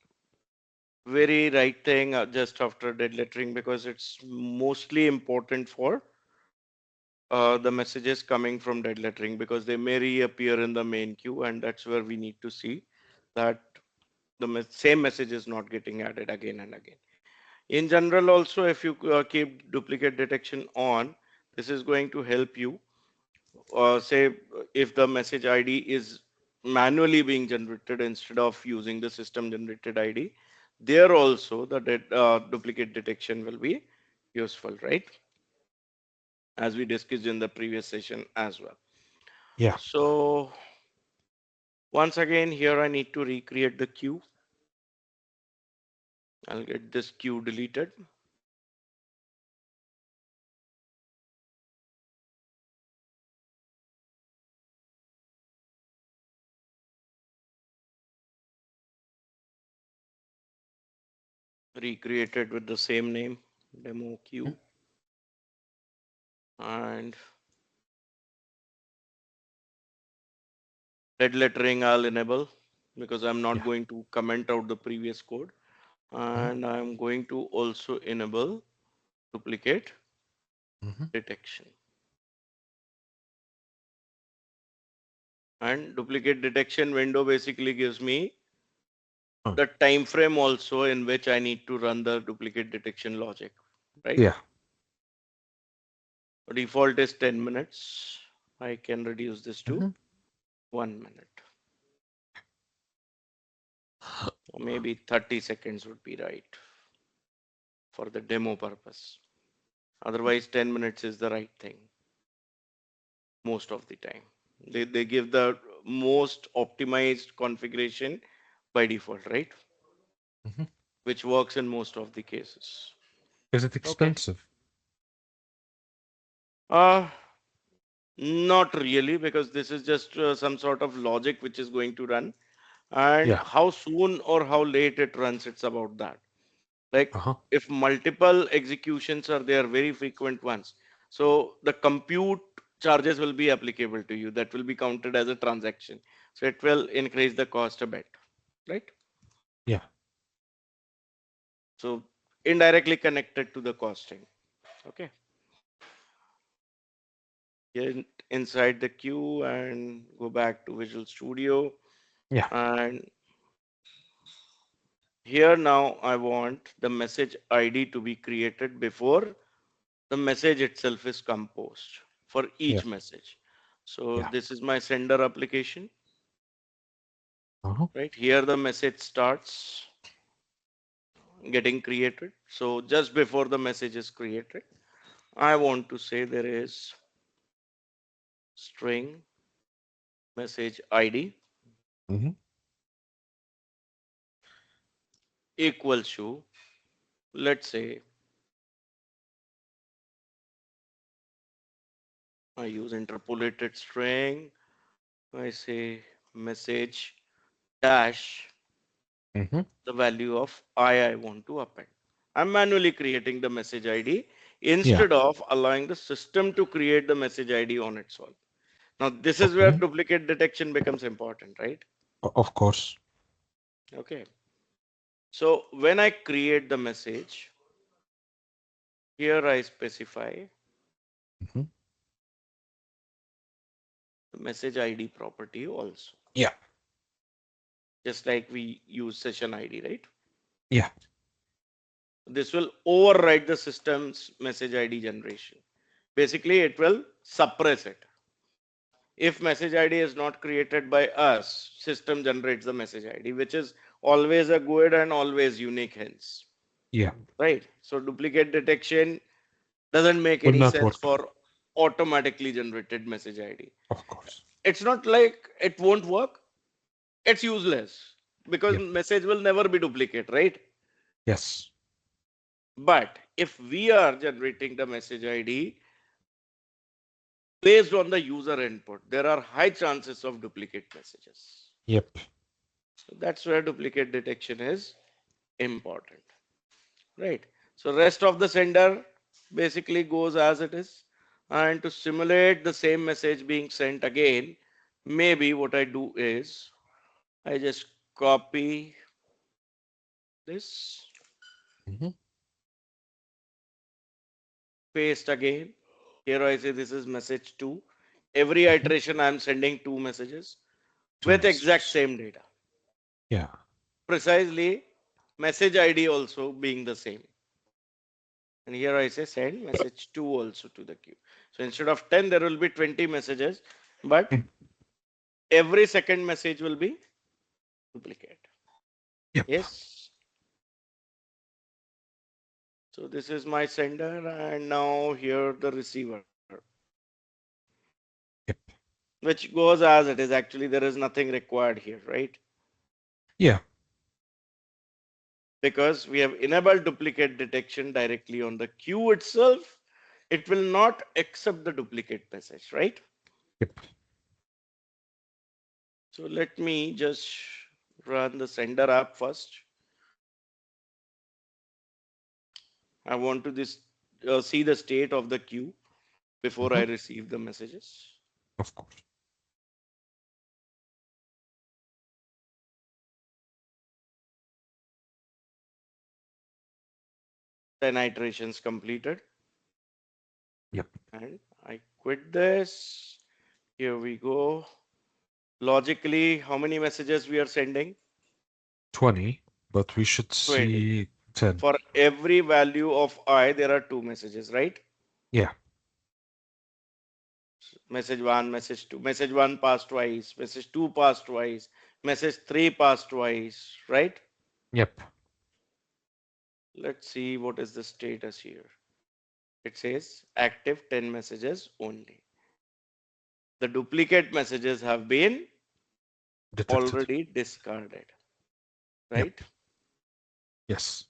[SPEAKER 1] very right thing just after dead lettering, because it's mostly important for the messages coming from dead lettering, because they may reappear in the main queue, and that's where we need to see that the same message is not getting added again and again. In general, also, if you keep duplicate detection on, this is going to help you. Say if the message ID is manually being generated instead of using the system generated ID, there also the duplicate detection will be useful, right? As we discussed in the previous session as well.
[SPEAKER 2] Yeah.
[SPEAKER 1] So once again, here I need to recreate the queue. I'll get this queue deleted. Recreated with the same name, demo
[SPEAKER 2] Mhm.
[SPEAKER 1] queue. And red lettering I'll enable, because I'm not
[SPEAKER 2] Yeah.
[SPEAKER 1] going to comment out the previous code.
[SPEAKER 2] Mhm.
[SPEAKER 1] And I'm going to also enable duplicate
[SPEAKER 2] Mhm.
[SPEAKER 1] detection. And duplicate detection window basically gives me
[SPEAKER 2] Oh,
[SPEAKER 1] the time frame also in which I need to run the duplicate detection logic, right?
[SPEAKER 2] yeah.
[SPEAKER 1] Default is 10 minutes. I can reduce this to
[SPEAKER 2] Mhm.
[SPEAKER 1] 1 minute. Or maybe 30 seconds would be right for the demo purpose. Otherwise, 10 minutes is the right thing most of the time. They give the most optimized configuration by default, right?
[SPEAKER 2] Mhm.
[SPEAKER 1] Which works in most of the cases.
[SPEAKER 2] Is it
[SPEAKER 1] Okay.
[SPEAKER 2] expensive?
[SPEAKER 1] Uh, Not really, because this is just some sort of logic which is going to run. And
[SPEAKER 2] Yeah.
[SPEAKER 1] how soon or how late it runs, it's about that. Like
[SPEAKER 2] Uh-huh.
[SPEAKER 1] if multiple executions are there, very frequent ones, so the compute charges will be applicable to you. That will be counted as a transaction. So it will increase the cost a bit, right?
[SPEAKER 2] Yeah.
[SPEAKER 1] So indirectly connected to the costing. Okay. Get inside the queue and go back to Visual Studio.
[SPEAKER 2] Yeah.
[SPEAKER 1] And here now I want the message ID to be created before the message itself is composed for
[SPEAKER 2] Yeah.
[SPEAKER 1] each message. So
[SPEAKER 2] Yeah.
[SPEAKER 1] this is my sender application,
[SPEAKER 2] Uh-huh.
[SPEAKER 1] right? Here the message starts getting created. So just before the message is created, I want to say there is string message ID
[SPEAKER 2] Mhm.
[SPEAKER 1] equals to, let's say, I use interpolated string. I say message dash
[SPEAKER 2] Mhm.
[SPEAKER 1] the value of I want to append. I'm manually creating the message ID
[SPEAKER 2] Yeah.
[SPEAKER 1] instead of allowing the system to create the message ID on its own. Now, this is where
[SPEAKER 2] Okay.
[SPEAKER 1] duplicate detection becomes important, right?
[SPEAKER 2] Of course.
[SPEAKER 1] Okay. So when I create the message, here I specify
[SPEAKER 2] Mhm.
[SPEAKER 1] the message ID property also,
[SPEAKER 2] Yeah.
[SPEAKER 1] just like we use session ID, right?
[SPEAKER 2] Yeah.
[SPEAKER 1] This will override the system's message ID generation. Basically, it will suppress it. If message ID is not created by us, system generates the message ID, which is always a good and always unique hence,
[SPEAKER 2] Yeah.
[SPEAKER 1] right? So duplicate detection doesn't make
[SPEAKER 2] Will
[SPEAKER 1] any
[SPEAKER 2] not
[SPEAKER 1] sense
[SPEAKER 2] work.
[SPEAKER 1] for automatically generated message ID.
[SPEAKER 2] Of course.
[SPEAKER 1] It's not like it won't work, it's useless because
[SPEAKER 2] Yep.
[SPEAKER 1] message will never be duplicate, right?
[SPEAKER 2] Yes.
[SPEAKER 1] But if we are generating the message ID based on the user input, there are high chances of duplicate messages.
[SPEAKER 2] Yep.
[SPEAKER 1] So that's where duplicate detection is important, right? So rest of the sender basically goes as it is. And to simulate the same message being sent again, maybe what I do is I just copy this,
[SPEAKER 2] Hmm.
[SPEAKER 1] paste again. Here I say this is message 2. Every
[SPEAKER 2] Hmm.
[SPEAKER 1] iteration I'm sending 2 messages
[SPEAKER 2] Two
[SPEAKER 1] with exact
[SPEAKER 2] messages.
[SPEAKER 1] same data.
[SPEAKER 2] Yeah.
[SPEAKER 1] Precisely message ID also being the same. And here I say send message 2 also to the queue. So instead of 10, there will be 20 messages, but
[SPEAKER 2] Mm.
[SPEAKER 1] every second message will be duplicate.
[SPEAKER 2] Yep.
[SPEAKER 1] Yes. So this is my sender and now here the receiver,
[SPEAKER 2] Yep.
[SPEAKER 1] which goes as it is. Actually, there is nothing required here, right?
[SPEAKER 2] Yeah.
[SPEAKER 1] Because we have enabled duplicate detection directly on the queue itself. It will not accept the duplicate message, right?
[SPEAKER 2] Yep.
[SPEAKER 1] So let me just run the sender app first. I want to this see the state of the queue before
[SPEAKER 2] Hmm.
[SPEAKER 1] I receive the messages.
[SPEAKER 2] Of course.
[SPEAKER 1] 10 iterations completed.
[SPEAKER 2] Yep.
[SPEAKER 1] And I quit this. Here we go. Logically, how many messages we are sending?
[SPEAKER 2] 20, but we should
[SPEAKER 1] 20.
[SPEAKER 2] see 10.
[SPEAKER 1] For every value of I, there are 2 messages, right?
[SPEAKER 2] Yeah.
[SPEAKER 1] Message 1, message 2. Message 1 passed twice. Message 2 passed twice. Message 3 passed twice, right?
[SPEAKER 2] Yep.
[SPEAKER 1] Let's see what is the status here. It says active 10 messages only. The duplicate messages have been
[SPEAKER 2] Detected.
[SPEAKER 1] already discarded,
[SPEAKER 2] Yep.
[SPEAKER 1] right?
[SPEAKER 2] Yes.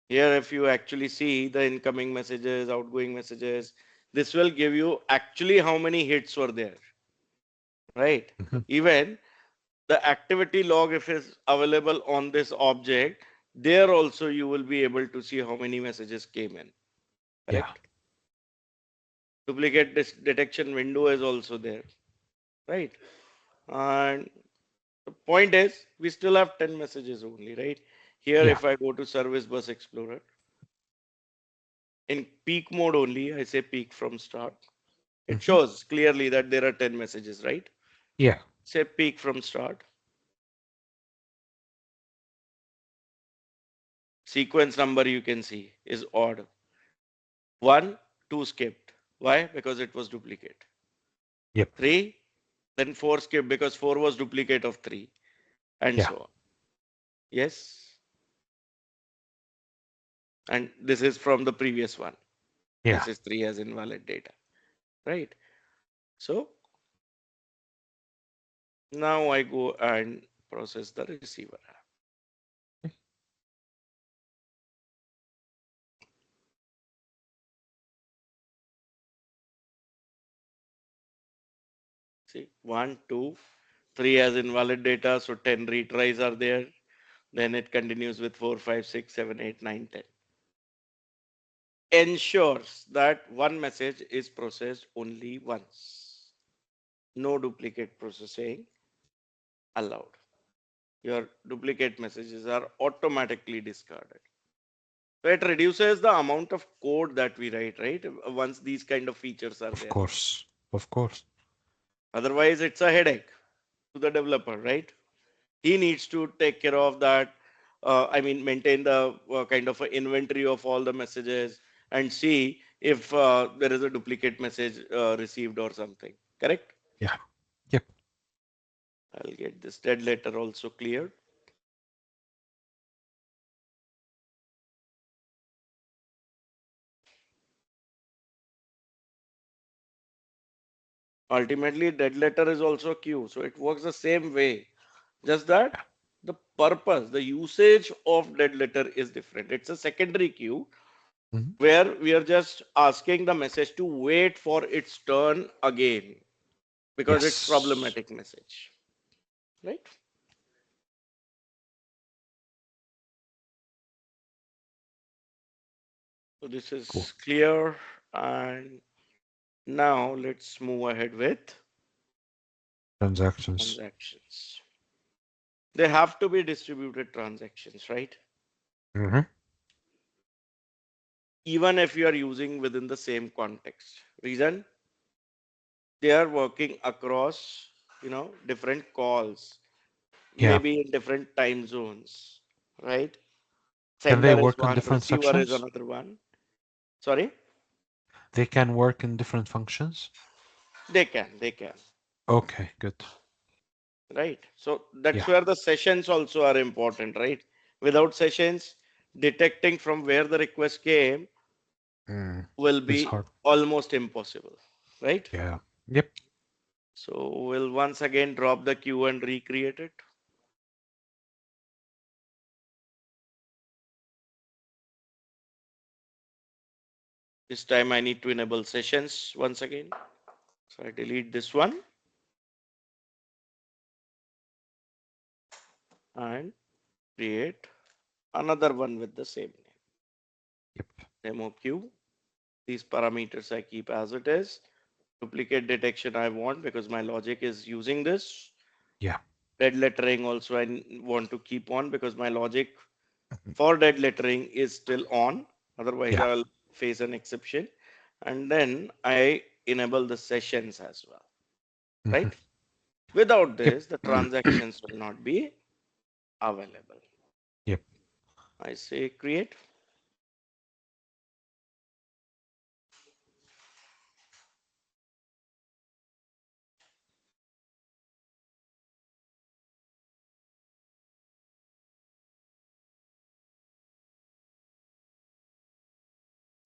[SPEAKER 1] Here, if you actually see the incoming messages, outgoing messages, this will give you actually how many hits were there, right?
[SPEAKER 2] Hmm.
[SPEAKER 1] Even the activity log, if it's available on this object, there also you will be able to see how many messages came in,
[SPEAKER 2] Yeah.
[SPEAKER 1] correct? Duplicate detection window is also there, right? And the point is, we still have 10 messages only, right? Here,
[SPEAKER 2] Yeah.
[SPEAKER 1] if I go to Service Bus Explorer, in peak mode only, I say peak from start. It
[SPEAKER 2] Hmm.
[SPEAKER 1] shows clearly that there are 10 messages, right?
[SPEAKER 2] Yeah.
[SPEAKER 1] Say peak from start. Sequence number you can see is odd. 1, 2 skipped. Why? Because it was duplicate.
[SPEAKER 2] Yep.
[SPEAKER 1] 3, then 4 skipped because 4 was duplicate of 3, and
[SPEAKER 2] Yeah.
[SPEAKER 1] so on. Yes. And this is from the previous one.
[SPEAKER 2] Yeah.
[SPEAKER 1] Message 3 has invalid data, right? So now I go and process the receiver. See, 1, 2, 3 has invalid data, so 10 retries are there. Then it continues with 4, 5, 6, 7, 8, 9, 10. Ensures that one message is processed only once. No duplicate processing allowed. Your duplicate messages are automatically discarded. So it reduces the amount of code that we write, right? Once these kind of features are
[SPEAKER 2] Of
[SPEAKER 1] there.
[SPEAKER 2] course. Of course.
[SPEAKER 1] Otherwise, it's a headache to the developer, right? He needs to take care of that. I mean, maintain the kind of a inventory of all the messages and see if there is a duplicate message received or something. Correct?
[SPEAKER 2] Yeah. Yep.
[SPEAKER 1] I'll get this dead letter also cleared. Ultimately, dead letter is also a queue, so it works the same way. Just that the purpose, the usage of dead letter is different. It's a secondary queue
[SPEAKER 2] Hmm.
[SPEAKER 1] where we are just asking the message to wait for its turn again because it's
[SPEAKER 2] Yes.
[SPEAKER 1] problematic message, right? So this
[SPEAKER 2] Cool.
[SPEAKER 1] is clear. And now let's move ahead with
[SPEAKER 2] Transactions.
[SPEAKER 1] transactions. They have to be distributed transactions, right?
[SPEAKER 2] Hmm.
[SPEAKER 1] Even if you are using within the same context. Reason, they are working across, different calls,
[SPEAKER 2] Yeah.
[SPEAKER 1] maybe in different time zones, right?
[SPEAKER 2] Can they
[SPEAKER 1] Sender is
[SPEAKER 2] work on
[SPEAKER 1] one,
[SPEAKER 2] different
[SPEAKER 1] receiver is
[SPEAKER 2] sections?
[SPEAKER 1] another one. Sorry,
[SPEAKER 2] They can work in different functions?
[SPEAKER 1] they can,
[SPEAKER 2] Okay, good.
[SPEAKER 1] right? So that's
[SPEAKER 2] Yeah.
[SPEAKER 1] where the sessions also are important, right? Without sessions, detecting from where the request came
[SPEAKER 2] Mm.
[SPEAKER 1] will
[SPEAKER 2] It's
[SPEAKER 1] be
[SPEAKER 2] hard.
[SPEAKER 1] almost impossible, right?
[SPEAKER 2] Yeah. Yep.
[SPEAKER 1] So we'll once again drop the queue and recreate it. This time I need to enable sessions once again. So I delete this one and create another one with the same name.
[SPEAKER 2] Yep.
[SPEAKER 1] Demo queue. These parameters I keep as it is. Duplicate detection I want because my logic is using this.
[SPEAKER 2] Yeah.
[SPEAKER 1] Dead lettering also I want to keep on because my logic for dead lettering is still on. Otherwise
[SPEAKER 2] Yeah.
[SPEAKER 1] I'll face an exception. And then I enable the sessions as well,
[SPEAKER 2] Hmm.
[SPEAKER 1] right? Without
[SPEAKER 2] Yep.
[SPEAKER 1] this, the transactions will not be available.
[SPEAKER 2] Yep.
[SPEAKER 1] I say create.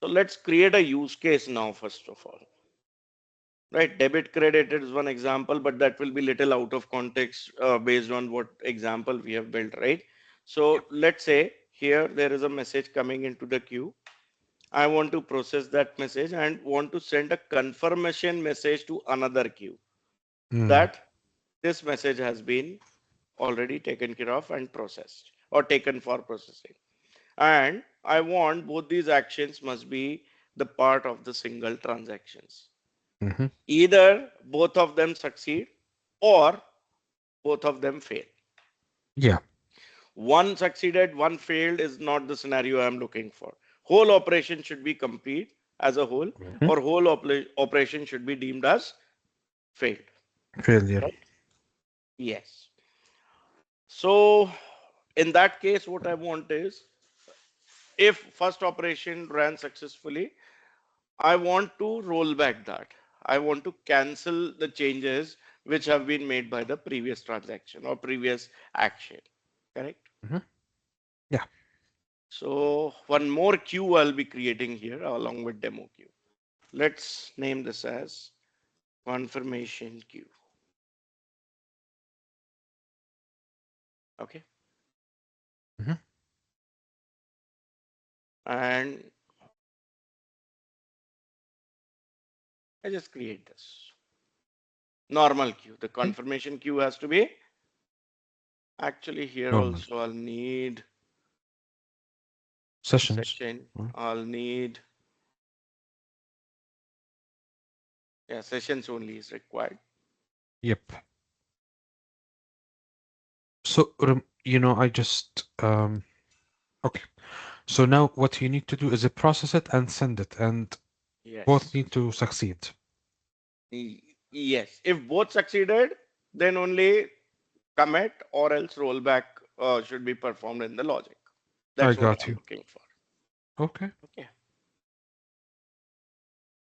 [SPEAKER 1] So let's create a use case now, first of all. Right, debit credit is one example, but that will be little out of context based on what example we have built, right?
[SPEAKER 2] Yep.
[SPEAKER 1] So let's say here there is a message coming into the queue. I want to process that message and want to send a confirmation message to another queue
[SPEAKER 2] Mm.
[SPEAKER 1] that this message has been already taken care of and processed or taken for processing. And I want both these actions must be the part of the single transactions.
[SPEAKER 2] Hmm.
[SPEAKER 1] Either both of them succeed or both of them fail.
[SPEAKER 2] Yeah.
[SPEAKER 1] One succeeded, one failed is not the scenario I'm looking for. Whole operation should be complete as a whole,
[SPEAKER 2] Hmm.
[SPEAKER 1] or whole operation should be deemed as failed.
[SPEAKER 2] Failure.
[SPEAKER 1] Right? Yes. So in that case, what I want is if first operation ran successfully, I want to roll back that. I want to cancel the changes which have been made by the previous transaction or previous action. Correct?
[SPEAKER 2] Hmm. Yeah.
[SPEAKER 1] So one more queue I'll be creating here along with demo queue. Let's name this as confirmation queue. Okay.
[SPEAKER 2] Hmm.
[SPEAKER 1] And I just create this normal queue. The
[SPEAKER 2] Okay.
[SPEAKER 1] confirmation queue has to be actually here
[SPEAKER 2] Normal.
[SPEAKER 1] also I'll need
[SPEAKER 2] Sessions.
[SPEAKER 1] session.
[SPEAKER 2] Mm.
[SPEAKER 1] I'll need, yeah, sessions only is required.
[SPEAKER 2] Yep. So, I just okay. So now what you need to do is process it and send it, and both
[SPEAKER 1] Yes.
[SPEAKER 2] need to succeed.
[SPEAKER 1] Yes. If both succeeded, then only commit or else rollback should be performed in the logic.
[SPEAKER 2] I
[SPEAKER 1] That's what
[SPEAKER 2] got
[SPEAKER 1] I'm
[SPEAKER 2] you.
[SPEAKER 1] looking for.
[SPEAKER 2] Okay.
[SPEAKER 1] Okay.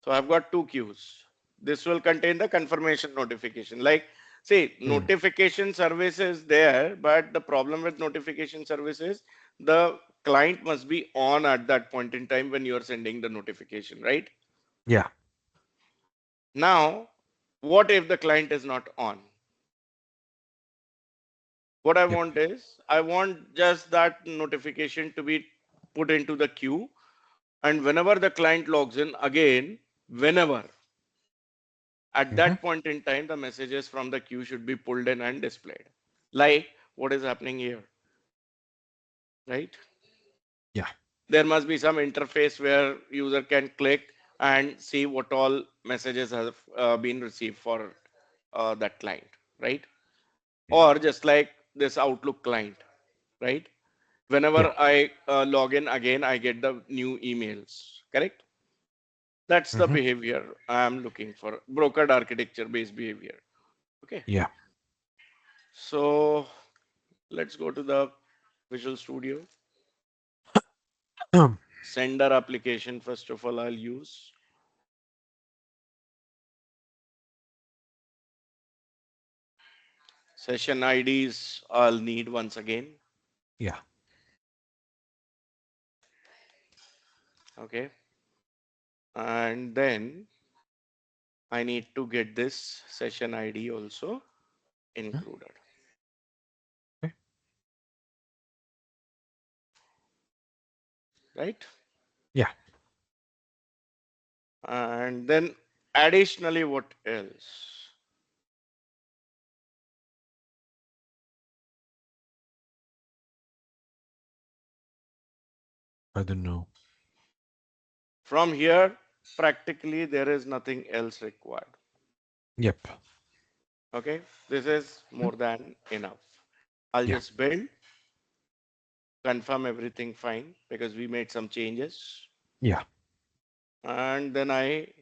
[SPEAKER 1] So I've got two queues. This will contain the confirmation notification. Like See,
[SPEAKER 2] Mm.
[SPEAKER 1] notification service is there, but the problem with notification service is the client must be on at that point in time when you are sending the notification, right?
[SPEAKER 2] Yeah.
[SPEAKER 1] Now, what if the client is not on? What I
[SPEAKER 2] Yep.
[SPEAKER 1] want is, I want just that notification to be put into the queue. And whenever the client logs in again, whenever, at
[SPEAKER 2] Hmm.
[SPEAKER 1] that point in time, the messages from the queue should be pulled in and displayed. Like what is happening here, right?
[SPEAKER 2] Yeah.
[SPEAKER 1] There must be some interface where user can click and see what all messages have been received for that client, right?
[SPEAKER 2] Mm.
[SPEAKER 1] Or just like this Outlook client, right?
[SPEAKER 2] Yeah.
[SPEAKER 1] Whenever I log in again, I get the new emails, correct? That's the
[SPEAKER 2] Hmm.
[SPEAKER 1] behavior I'm looking for, brokered architecture based behavior. Okay.
[SPEAKER 2] Yeah.
[SPEAKER 1] So let's go to the Visual Studio. Sender application, first of all, I'll use. Session IDs, I'll need once again.
[SPEAKER 2] Yeah.
[SPEAKER 1] Okay. And then I need to get this session ID also
[SPEAKER 2] Mhm.
[SPEAKER 1] included,
[SPEAKER 2] Okay.
[SPEAKER 1] right?
[SPEAKER 2] Yeah.
[SPEAKER 1] And then additionally, what else?
[SPEAKER 2] I don't know.
[SPEAKER 1] From here, practically there is nothing else required.
[SPEAKER 2] Yep.
[SPEAKER 1] Okay. This is
[SPEAKER 2] Mhm.
[SPEAKER 1] more than enough. I'll
[SPEAKER 2] Yeah.
[SPEAKER 1] just build, confirm everything fine because we made some changes.
[SPEAKER 2] Yeah.
[SPEAKER 1] And then I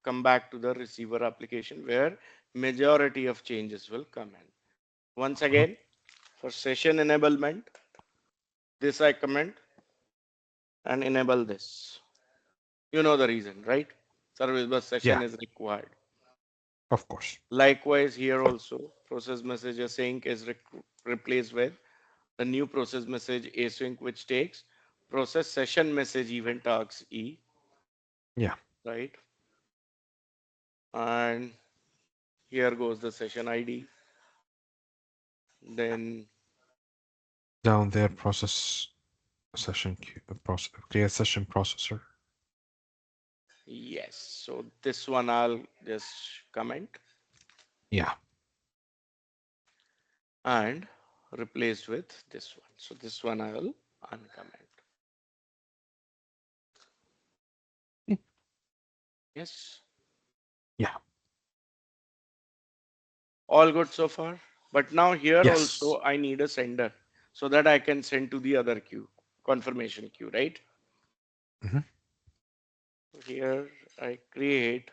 [SPEAKER 1] come back to the receiver application where majority of changes will come in. Once
[SPEAKER 2] Uh-huh.
[SPEAKER 1] again, for session enablement, this I comment and enable this. You know the reason, right? Service bus
[SPEAKER 2] Yeah.
[SPEAKER 1] session is required.
[SPEAKER 2] Of course.
[SPEAKER 1] Likewise, here also, process message async is replaced with the new process message async, which takes process session message event args E,
[SPEAKER 2] Yeah.
[SPEAKER 1] right? And here goes the session ID. Then
[SPEAKER 2] Down there, process session process create session processor.
[SPEAKER 1] yes, so this one I'll just comment
[SPEAKER 2] Yeah.
[SPEAKER 1] and replaced with this one. So this one I will uncomment.
[SPEAKER 2] Mm.
[SPEAKER 1] Yes,
[SPEAKER 2] Yeah.
[SPEAKER 1] all good so far. But now here
[SPEAKER 2] Yes.
[SPEAKER 1] also I need a sender so that I can send to the other queue, confirmation queue, right?
[SPEAKER 2] Hmm.
[SPEAKER 1] Here I create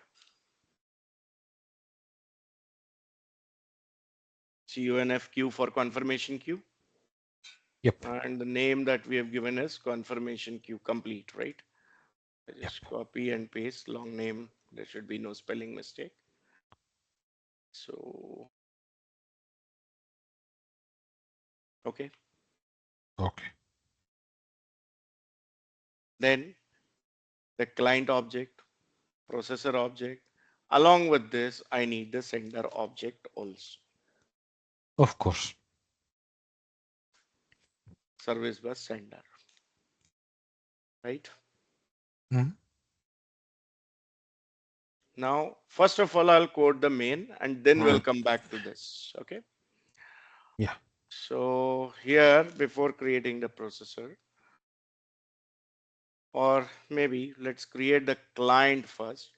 [SPEAKER 1] CONF queue for confirmation queue,
[SPEAKER 2] Yep.
[SPEAKER 1] and the name that we have given is confirmation queue complete, right? I
[SPEAKER 2] Yep.
[SPEAKER 1] just copy and paste long name. There should be no spelling mistake. So, okay.
[SPEAKER 2] Okay.
[SPEAKER 1] Then the client object, processor object. Along with this, I need the sender object also,
[SPEAKER 2] Of course.
[SPEAKER 1] service bus sender, right?
[SPEAKER 2] Mhm.
[SPEAKER 1] Now, first of all, I'll code the main and then we'll come back to this, okay?
[SPEAKER 2] Yeah.
[SPEAKER 1] So here, before creating the processor, or maybe let's create the client first.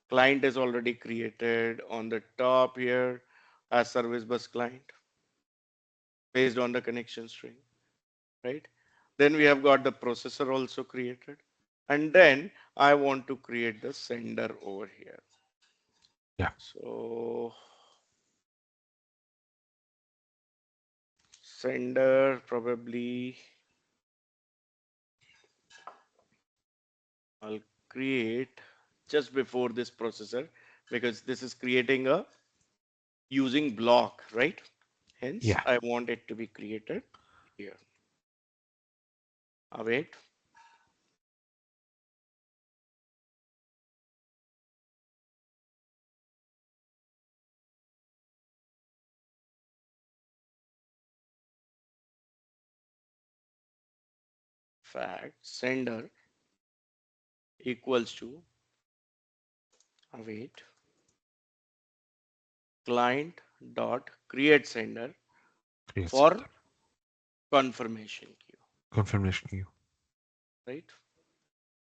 [SPEAKER 1] Client is already created on the top here as service bus client based on the connection string, right? Then we have got the processor also created. And then I want to create the sender over here.
[SPEAKER 2] Yeah.
[SPEAKER 1] So sender probably I'll create just before this processor because this is creating a using block, right? Hence,
[SPEAKER 2] Yeah,
[SPEAKER 1] I want it to be created here. Await fact sender equals to await client dot create sender
[SPEAKER 2] create
[SPEAKER 1] for
[SPEAKER 2] sender.
[SPEAKER 1] confirmation queue,
[SPEAKER 2] Confirmation queue.
[SPEAKER 1] right?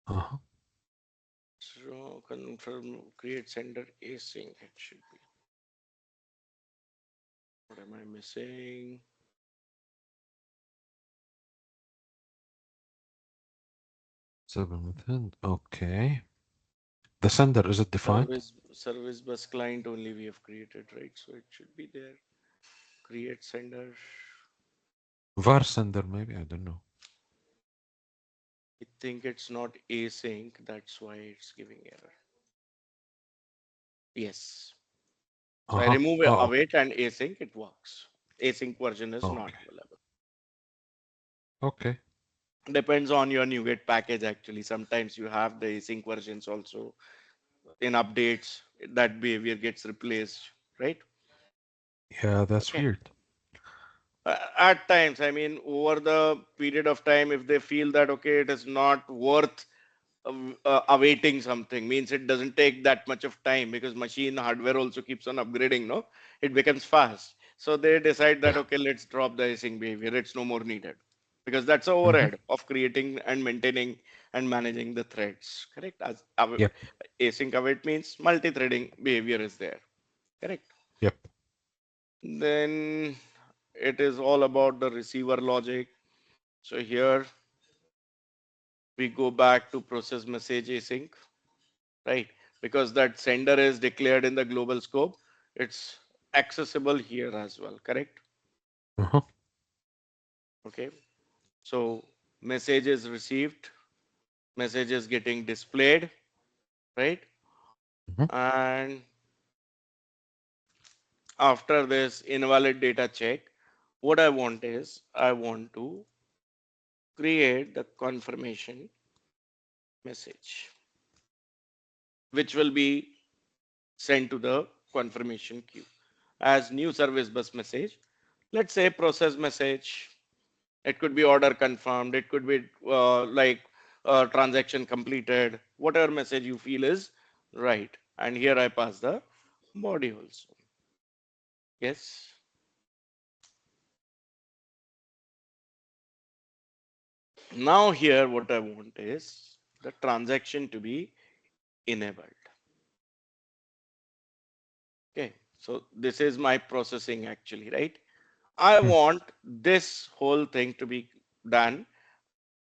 [SPEAKER 2] Uh-huh.
[SPEAKER 1] So confirm create sender async it should be. What am I missing?
[SPEAKER 2] Seven within. Okay. The sender, is it defined?
[SPEAKER 1] Service bus client only we have created, right? So it should be there. Create sender.
[SPEAKER 2] Var sender, maybe. I don't know.
[SPEAKER 1] I think it's not async. That's why it's giving error. Yes. So I
[SPEAKER 2] Uh-huh.
[SPEAKER 1] remove
[SPEAKER 2] Oh, okay.
[SPEAKER 1] await and async. It works. Async version is not
[SPEAKER 2] Okay.
[SPEAKER 1] available.
[SPEAKER 2] Okay.
[SPEAKER 1] Depends on your NuGet package actually. Sometimes you have the async versions also in updates. That behavior gets replaced, right?
[SPEAKER 2] Yeah, that's
[SPEAKER 1] Okay.
[SPEAKER 2] weird.
[SPEAKER 1] At times, I mean, over the period of time, if they feel that okay, it is not worth awaiting something, means it doesn't take that much of time because machine hardware also keeps on upgrading, no, it becomes fast, so they decide that
[SPEAKER 2] Yeah.
[SPEAKER 1] okay, let's drop the async behavior, it's no more needed, because that's the
[SPEAKER 2] Mm-hmm.
[SPEAKER 1] overhead of creating and maintaining and managing the threads, correct?
[SPEAKER 2] Yep.
[SPEAKER 1] Async await means multi-threading behavior is there, correct?
[SPEAKER 2] Yep.
[SPEAKER 1] Then it is all about the receiver logic. So here we go back to process message async, right? Because that sender is declared in the global scope, it's accessible here as well, correct?
[SPEAKER 2] Uh-huh.
[SPEAKER 1] Okay. So message is received, message is getting displayed, right?
[SPEAKER 2] Mm-hmm.
[SPEAKER 1] And after this invalid data check, what I want is I want to create the confirmation message, which will be sent to the confirmation queue as new service bus message. Let's say process message. It could be order confirmed. It could be like transaction completed. Whatever message you feel is right. And here I pass the body also. Yes. Now here what I want is the transaction to be enabled. Okay. So this is my processing actually, right? I
[SPEAKER 2] Mm.
[SPEAKER 1] want this whole thing to be done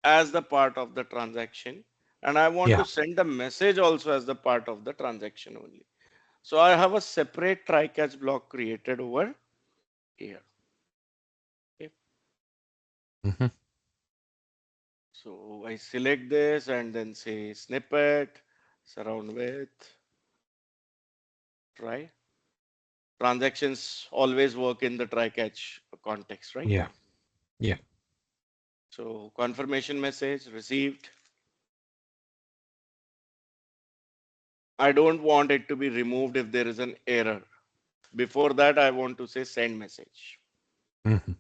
[SPEAKER 1] as the part of the transaction, and I want
[SPEAKER 2] Yeah.
[SPEAKER 1] to send a message also as the part of the transaction only. So I have a separate try catch block created over here. Okay.
[SPEAKER 2] Mm-hmm.
[SPEAKER 1] So I select this and then say snippet, surround with try. Transactions always work in the try catch context, right?
[SPEAKER 2] Yeah. Yeah.
[SPEAKER 1] So confirmation message received. I don't want it to be removed if there is an error. Before that, I want to say send message.
[SPEAKER 2] Mm-hmm.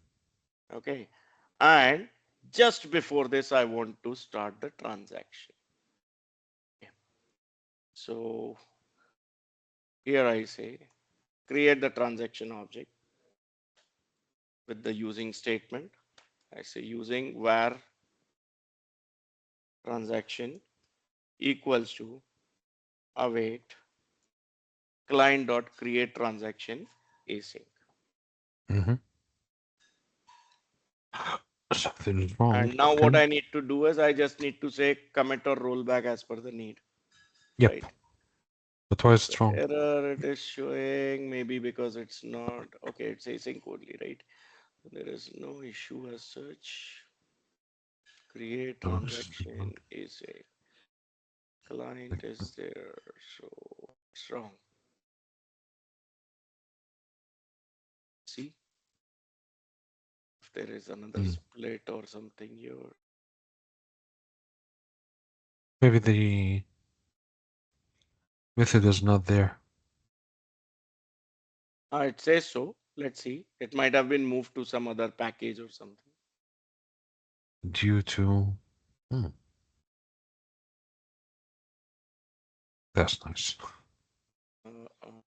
[SPEAKER 1] Okay. And just before this, I want to start the transaction. Okay. So here I say create the transaction object with the using statement. I say using var transaction equals to await client dot create transaction async.
[SPEAKER 2] Mm-hmm. Something is wrong.
[SPEAKER 1] And now what
[SPEAKER 2] Okay.
[SPEAKER 1] I need to do is I just need to say commit or rollback as per the need,
[SPEAKER 2] Yep.
[SPEAKER 1] right?
[SPEAKER 2] But why is
[SPEAKER 1] So
[SPEAKER 2] it wrong?
[SPEAKER 1] error it is showing maybe because it's not okay. It's async only, right? There is no issue as such. Create
[SPEAKER 2] Oh, this is
[SPEAKER 1] transaction is a client is there. So what's wrong? there is another
[SPEAKER 2] Mm.
[SPEAKER 1] split or something here.
[SPEAKER 2] Maybe the method is not there
[SPEAKER 1] It says so. Let's see. It might have been moved to some other package or something.
[SPEAKER 2] due to. Hmm, that's nice.
[SPEAKER 1] Uh, uh,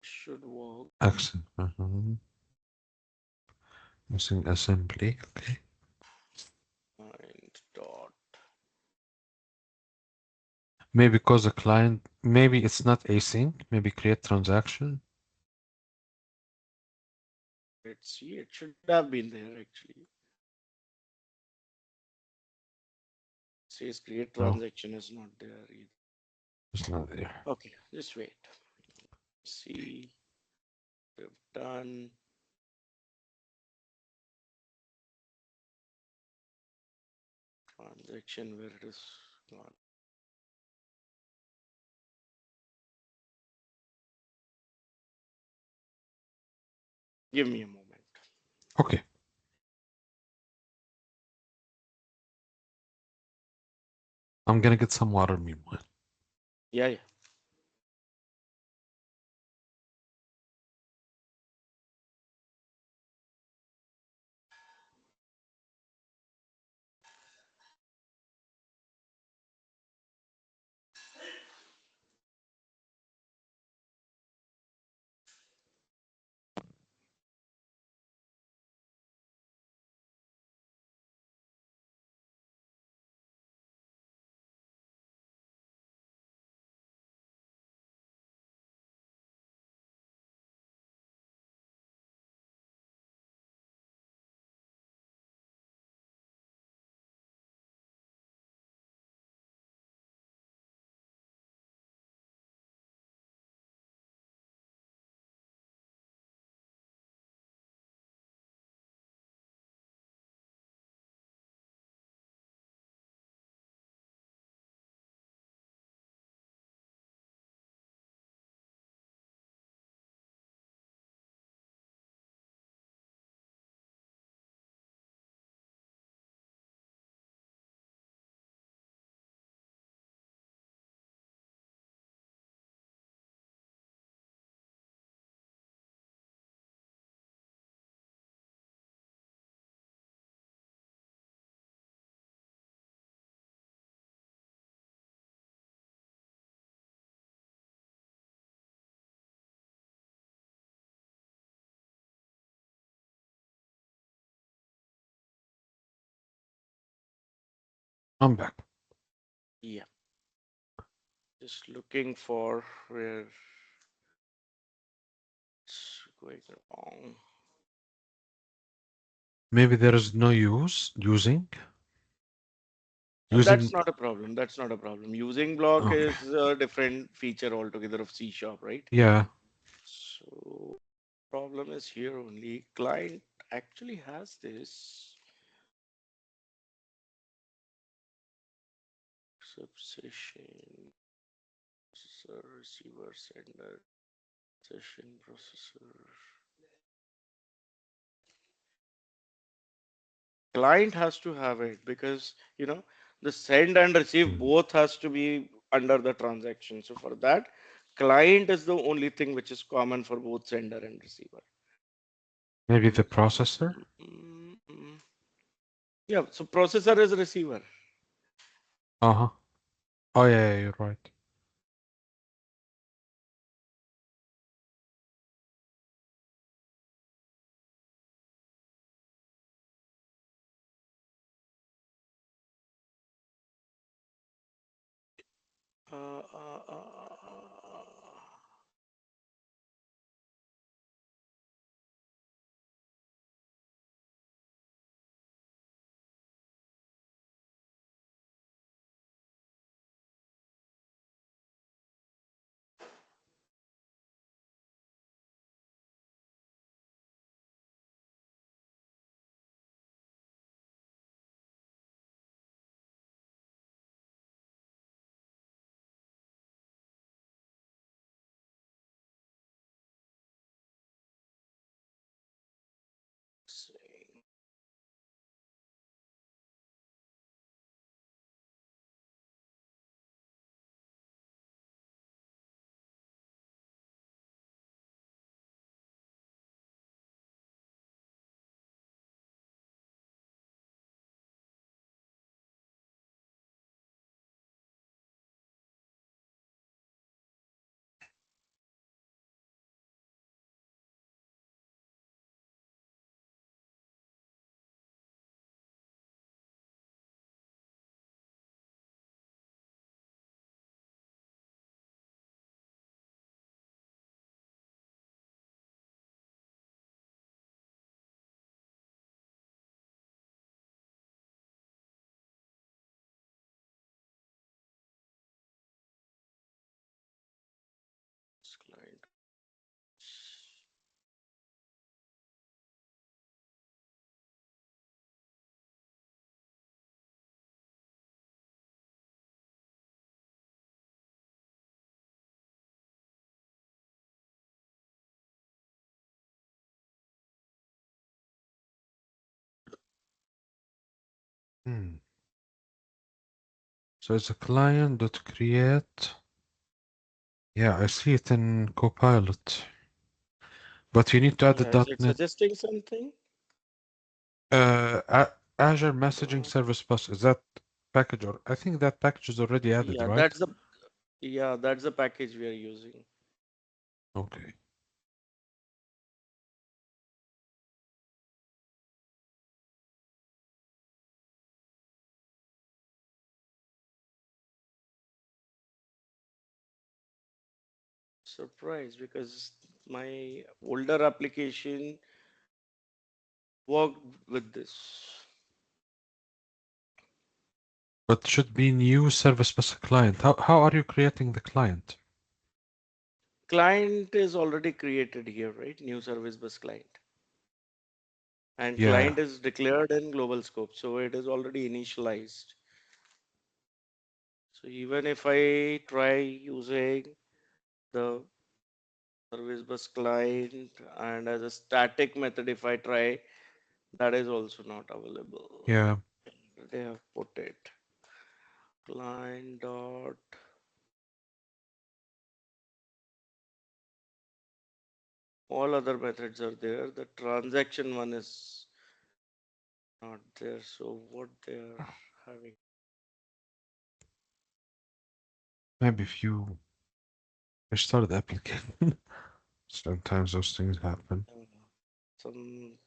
[SPEAKER 1] should work.
[SPEAKER 2] Accent. Using assembly. Okay.
[SPEAKER 1] And dot.
[SPEAKER 2] Maybe because the client, maybe it's not async. Maybe create transaction.
[SPEAKER 1] Let's see. It should have been there actually. Says create
[SPEAKER 2] No,
[SPEAKER 1] transaction is not there either.
[SPEAKER 2] it's not there.
[SPEAKER 1] Okay, just wait. See, we've done transaction where it is gone. Give me a moment.
[SPEAKER 2] Okay. I'm gonna get some water meanwhile.
[SPEAKER 1] Yeah, yeah.
[SPEAKER 2] I'm back.
[SPEAKER 1] Yeah. Just looking for where it's going wrong.
[SPEAKER 2] Maybe there is no using
[SPEAKER 1] That's
[SPEAKER 2] using.
[SPEAKER 1] not a problem. That's not a problem. Using block
[SPEAKER 2] Okay.
[SPEAKER 1] is a different feature altogether of C sharp, right?
[SPEAKER 2] Yeah.
[SPEAKER 1] So problem is here only. Client actually has this subsession, processor, receiver, sender, session, processor. Client has to have it because the send and receive
[SPEAKER 2] Hmm.
[SPEAKER 1] both has to be under the transaction. So for that, client is the only thing which is common for both sender and receiver.
[SPEAKER 2] Maybe
[SPEAKER 1] Mm,
[SPEAKER 2] the processor.
[SPEAKER 1] mm, mm. Yeah, so processor is receiver.
[SPEAKER 2] Uh-huh. Oh yeah, you're right.
[SPEAKER 1] Uh, uh, uh, uh,
[SPEAKER 2] Hmm. So it's a client dot create. Yeah, I see it in Copilot. But you need to add the
[SPEAKER 1] Yeah, is it
[SPEAKER 2] .NET.
[SPEAKER 1] suggesting something?
[SPEAKER 2] Azure Messaging
[SPEAKER 1] Uh,
[SPEAKER 2] Service Bus. Is that package or I think that package is already added,
[SPEAKER 1] yeah,
[SPEAKER 2] right?
[SPEAKER 1] that's the package we are using.
[SPEAKER 2] Okay.
[SPEAKER 1] Surprised because my older application worked with this.
[SPEAKER 2] But should be new service bus client. How are you creating the client?
[SPEAKER 1] Client is already created here, right? New service bus client. And
[SPEAKER 2] Yeah,
[SPEAKER 1] client is declared in global scope, so it is already initialized. So even if I try using the service bus client and as a static method, if I try, that is also not available.
[SPEAKER 2] yeah.
[SPEAKER 1] They have put it client dot all other methods are there. The transaction one is not there. So what they are having?
[SPEAKER 2] Maybe if you restart the application, sometimes those things happen.
[SPEAKER 1] uh, some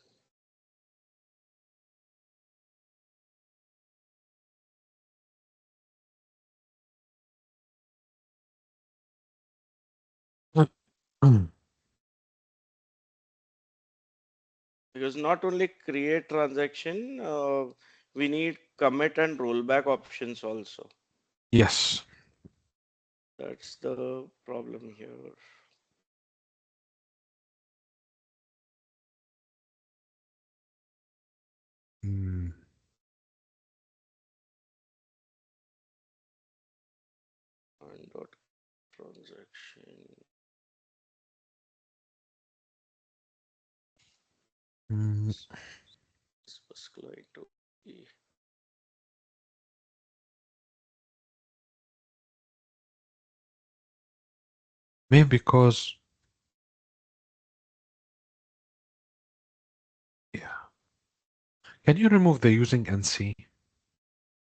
[SPEAKER 1] because not only create transaction, we need commit and rollback options also.
[SPEAKER 2] Yes.
[SPEAKER 1] That's the problem here.
[SPEAKER 2] Mm,
[SPEAKER 1] And dot transaction
[SPEAKER 2] mm,
[SPEAKER 1] is client to be
[SPEAKER 2] maybe because, yeah. Can you remove the using NC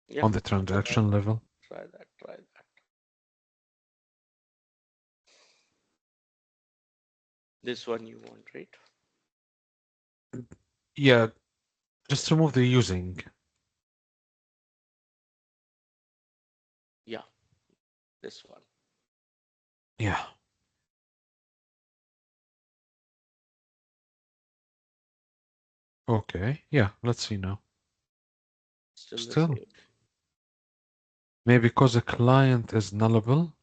[SPEAKER 1] yeah.
[SPEAKER 2] on the
[SPEAKER 1] Try
[SPEAKER 2] transaction
[SPEAKER 1] that.
[SPEAKER 2] level?
[SPEAKER 1] Try that. This one you want, right?
[SPEAKER 2] Yeah, just remove the using.
[SPEAKER 1] Yeah, this one.
[SPEAKER 2] Yeah. Okay. Yeah, let's see now.
[SPEAKER 1] Still the
[SPEAKER 2] Still,
[SPEAKER 1] same.
[SPEAKER 2] maybe because the client is nullable?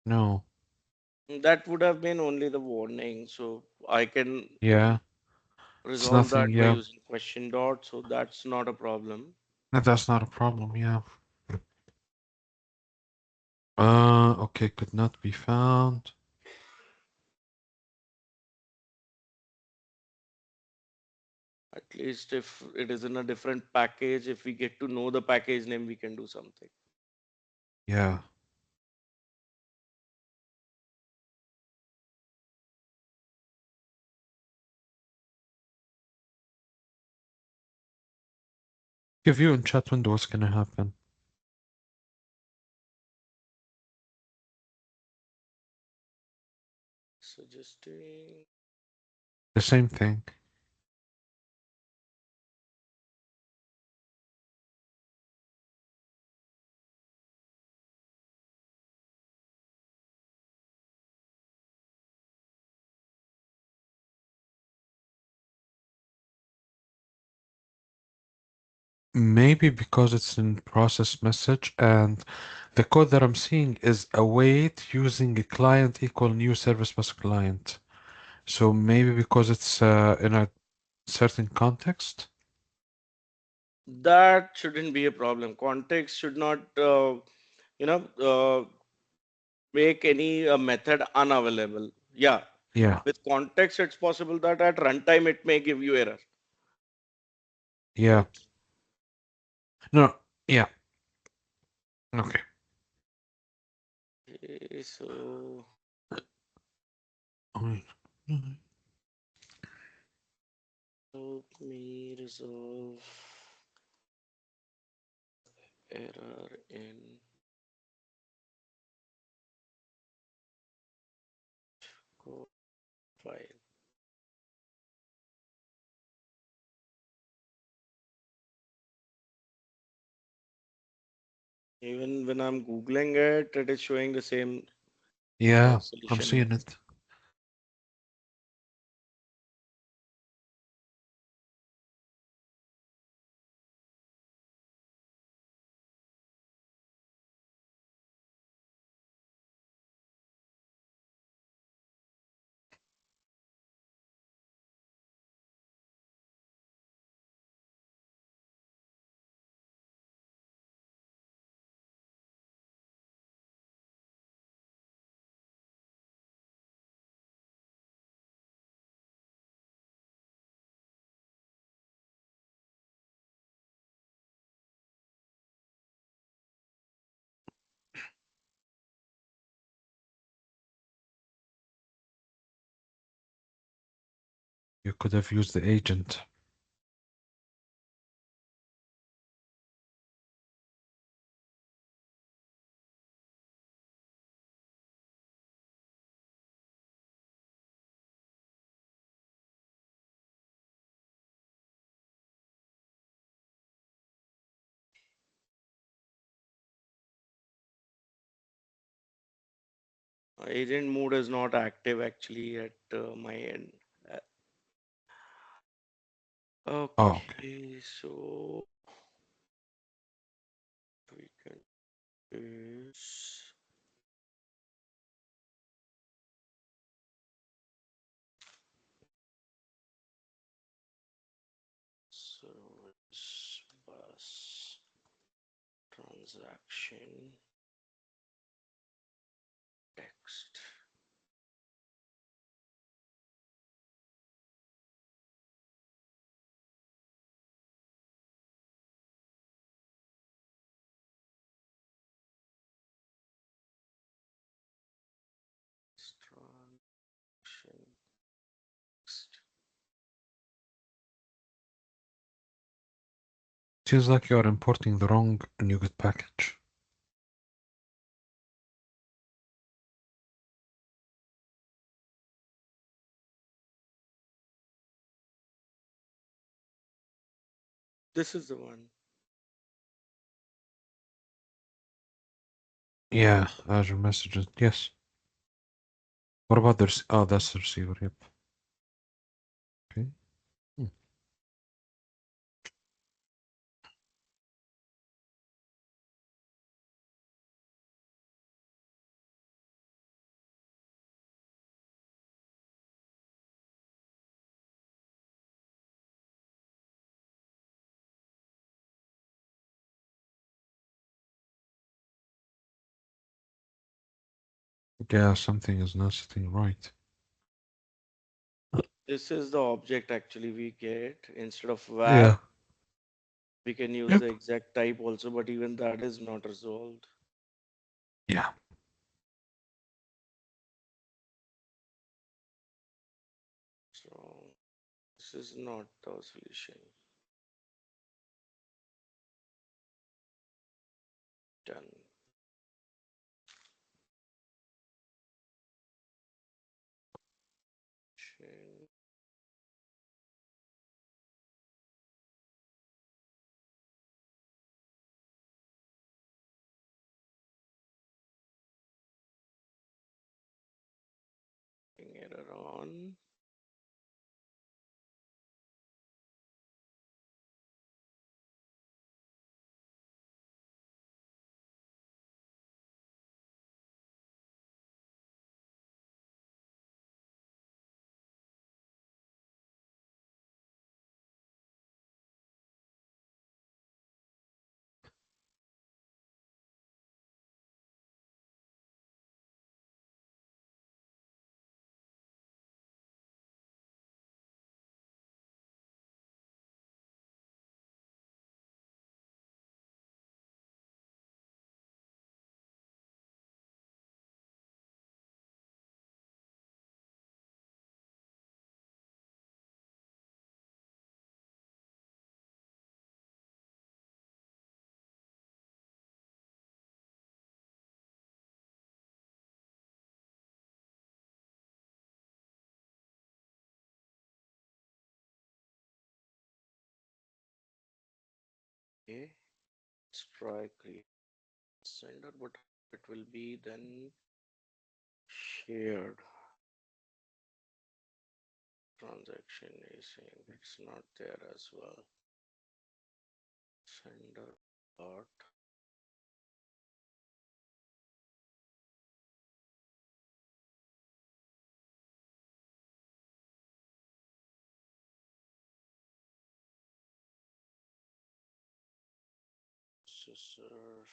[SPEAKER 2] No.
[SPEAKER 1] That would have been only the warning. So I can
[SPEAKER 2] Yeah, it's
[SPEAKER 1] resolve
[SPEAKER 2] nothing.
[SPEAKER 1] that by
[SPEAKER 2] Yeah,
[SPEAKER 1] using question dot. So that's not a problem.
[SPEAKER 2] that's not a problem. Yeah. Okay, could not be found.
[SPEAKER 1] At least if it is in a different package, if we get to know the package name, we can do something.
[SPEAKER 2] Yeah. If you in chat window, what's gonna happen?
[SPEAKER 1] Suggesting
[SPEAKER 2] The same thing. Maybe because it's in process message and the code that I'm seeing is await using a client equal new service bus client. So maybe because it's in a certain context.
[SPEAKER 1] that shouldn't be a problem. Context should not, you know, make any method unavailable. Yeah,
[SPEAKER 2] Yeah.
[SPEAKER 1] with context, it's possible that at runtime it may give you error.
[SPEAKER 2] Yeah.
[SPEAKER 1] right?
[SPEAKER 2] No. Yeah. Okay.
[SPEAKER 1] Okay, so
[SPEAKER 2] Mm.
[SPEAKER 1] help me resolve error in code file. Even when I'm Googling it, it is showing the same
[SPEAKER 2] Yeah, I'm
[SPEAKER 1] solution.
[SPEAKER 2] seeing it. You could have used the agent.
[SPEAKER 1] Agent mode is not active actually at my end. Uh,
[SPEAKER 2] Oh, okay.
[SPEAKER 1] Okay, so we can use service bus transaction text. Transaction text.
[SPEAKER 2] Seems like you are importing the wrong NuGet package.
[SPEAKER 1] This is the one.
[SPEAKER 2] Yeah, Azure messages. Yes. What about the oh, that's the receiver. Yep. Okay. Hmm. Yeah, something is not sitting right.
[SPEAKER 1] This is the object actually we get instead of var.
[SPEAKER 2] Yeah.
[SPEAKER 1] We can use the
[SPEAKER 2] Yep.
[SPEAKER 1] exact type also, but even that is not resolved.
[SPEAKER 2] Yeah.
[SPEAKER 1] So this is not the solution. Done. Chain error on. Okay, let's try create sender, but how it will be then shared transaction is saying it's not there as well. Sender dot processor.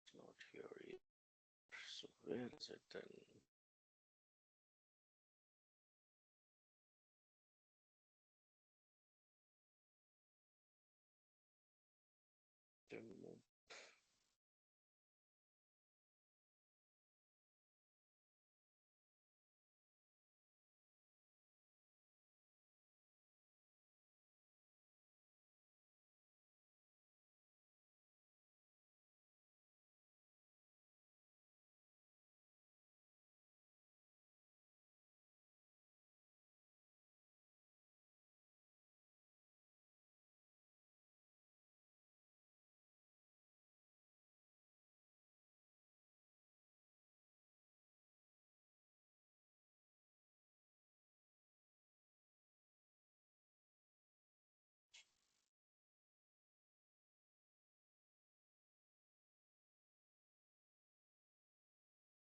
[SPEAKER 1] It's not here either. So where is it then? Demo.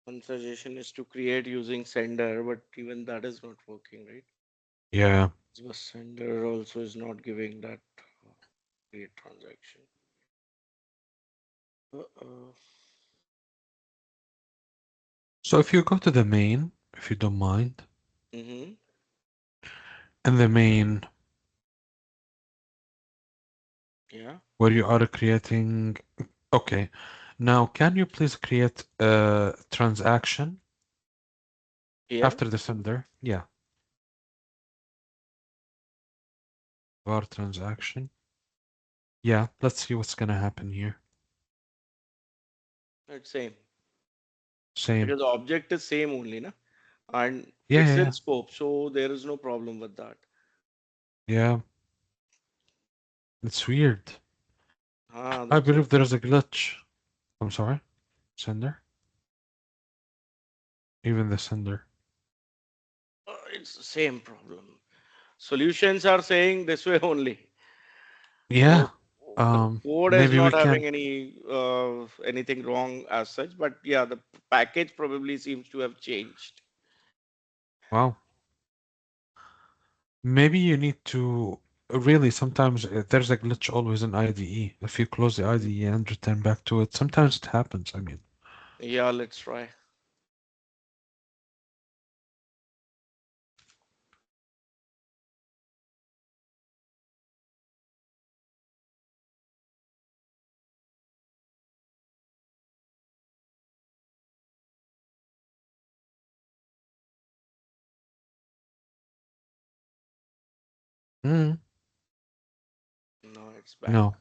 [SPEAKER 1] One suggestion is to create using sender, but even that is not working, right?
[SPEAKER 2] Yeah.
[SPEAKER 1] The sender also is not giving that create transaction. Uh-oh.
[SPEAKER 2] So if you go to the main, if you don't mind,
[SPEAKER 1] Mm-hmm.
[SPEAKER 2] and the main
[SPEAKER 1] Yeah.
[SPEAKER 2] where you are creating. Okay. Now, can you please create a transaction
[SPEAKER 1] Here.
[SPEAKER 2] after the sender? Yeah. Var transaction. Yeah. Let's see what's gonna happen here.
[SPEAKER 1] It's same
[SPEAKER 2] Same.
[SPEAKER 1] because the object is same only, na? And
[SPEAKER 2] Yeah,
[SPEAKER 1] it's
[SPEAKER 2] yeah,
[SPEAKER 1] in
[SPEAKER 2] yeah.
[SPEAKER 1] scope, so there is no problem with that.
[SPEAKER 2] Yeah. It's weird.
[SPEAKER 1] Ah,
[SPEAKER 2] I
[SPEAKER 1] that's
[SPEAKER 2] believe
[SPEAKER 1] okay.
[SPEAKER 2] there is a glitch. I'm sorry. Sender? Even the sender.
[SPEAKER 1] It's the same problem. Solutions are saying this way only.
[SPEAKER 2] Yeah.
[SPEAKER 1] So the code is
[SPEAKER 2] Maybe we
[SPEAKER 1] not
[SPEAKER 2] can.
[SPEAKER 1] having anything wrong as such, but yeah, the package probably seems to have changed.
[SPEAKER 2] Wow. Maybe you need to. Really, sometimes there's a glitch always in IDE. If you close the
[SPEAKER 1] Mhm.
[SPEAKER 2] IDE and return back to it, sometimes it happens. I mean,
[SPEAKER 1] Yeah, let's try.
[SPEAKER 2] mm,
[SPEAKER 1] No, it's back.
[SPEAKER 2] no,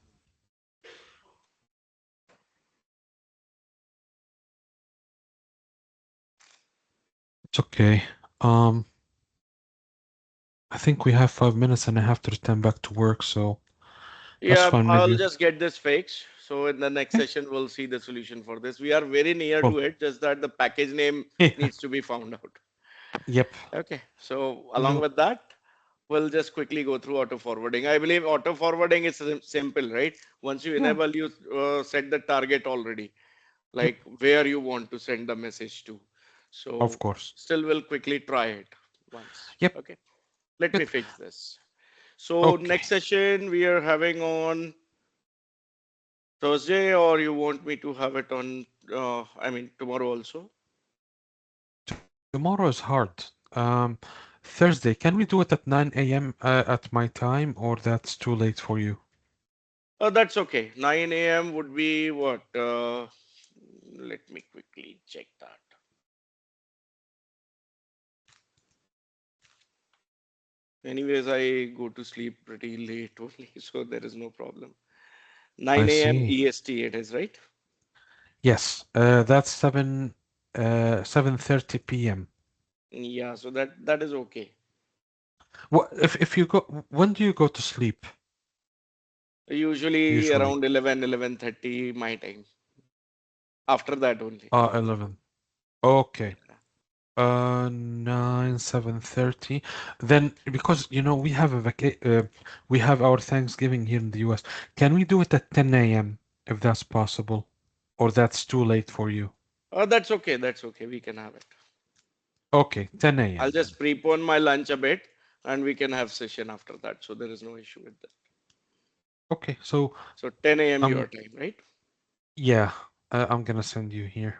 [SPEAKER 2] it's okay. Um, I think we have 5 minutes and I have to return back to work, so that's
[SPEAKER 1] Yeah,
[SPEAKER 2] fine.
[SPEAKER 1] I'll
[SPEAKER 2] Maybe.
[SPEAKER 1] just get this fixed. So in the next
[SPEAKER 2] Yeah,
[SPEAKER 1] session, we'll see the solution for this. We are very near
[SPEAKER 2] cool.
[SPEAKER 1] to it, just that the package name
[SPEAKER 2] Yeah.
[SPEAKER 1] needs to be found out.
[SPEAKER 2] Yep.
[SPEAKER 1] Okay. So
[SPEAKER 2] We'll
[SPEAKER 1] along
[SPEAKER 2] do.
[SPEAKER 1] with that, we'll just quickly go through auto forwarding. I believe auto forwarding is simple, right? Once you
[SPEAKER 2] Yeah.
[SPEAKER 1] enable, you set the target already,
[SPEAKER 2] Yep.
[SPEAKER 1] like where you want to send the message to.
[SPEAKER 2] Of
[SPEAKER 1] So
[SPEAKER 2] course.
[SPEAKER 1] still will quickly try it once.
[SPEAKER 2] Yep.
[SPEAKER 1] Okay. Let me
[SPEAKER 2] Good.
[SPEAKER 1] fix this. So
[SPEAKER 2] Okay.
[SPEAKER 1] next session we are having on Thursday, or you want me to have it on, I mean, tomorrow also?
[SPEAKER 2] Tomorrow is hard. Thursday, can we do it at 9 a.m. At my time, or that's too late for you?
[SPEAKER 1] That's okay. 9 a.m. would be what? Let me quickly check that. Anyways, I go to sleep pretty late only, so there is no problem.
[SPEAKER 2] I
[SPEAKER 1] 9 a.m.
[SPEAKER 2] see.
[SPEAKER 1] EST it is, right?
[SPEAKER 2] Yes, that's 7. 7:30 p.m.
[SPEAKER 1] Yeah, so that is okay.
[SPEAKER 2] What if you go? When do you go to sleep
[SPEAKER 1] Usually
[SPEAKER 2] usually?
[SPEAKER 1] around 11:30 my time. After that only.
[SPEAKER 2] 11. Okay.
[SPEAKER 1] Yeah.
[SPEAKER 2] 9, 7:30. Then because we have we have our Thanksgiving here in the US. Can we do it at 10 a.m. if that's possible? Or that's too late for you?
[SPEAKER 1] Oh, that's okay. That's okay. We can have it.
[SPEAKER 2] Okay, 10
[SPEAKER 1] I'll
[SPEAKER 2] a.m. then.
[SPEAKER 1] just prepone my lunch a bit and we can have session after that. So there is no issue with that.
[SPEAKER 2] Okay, so
[SPEAKER 1] So 10 a.m. your
[SPEAKER 2] um
[SPEAKER 1] time, right?
[SPEAKER 2] yeah, I'm gonna send you here.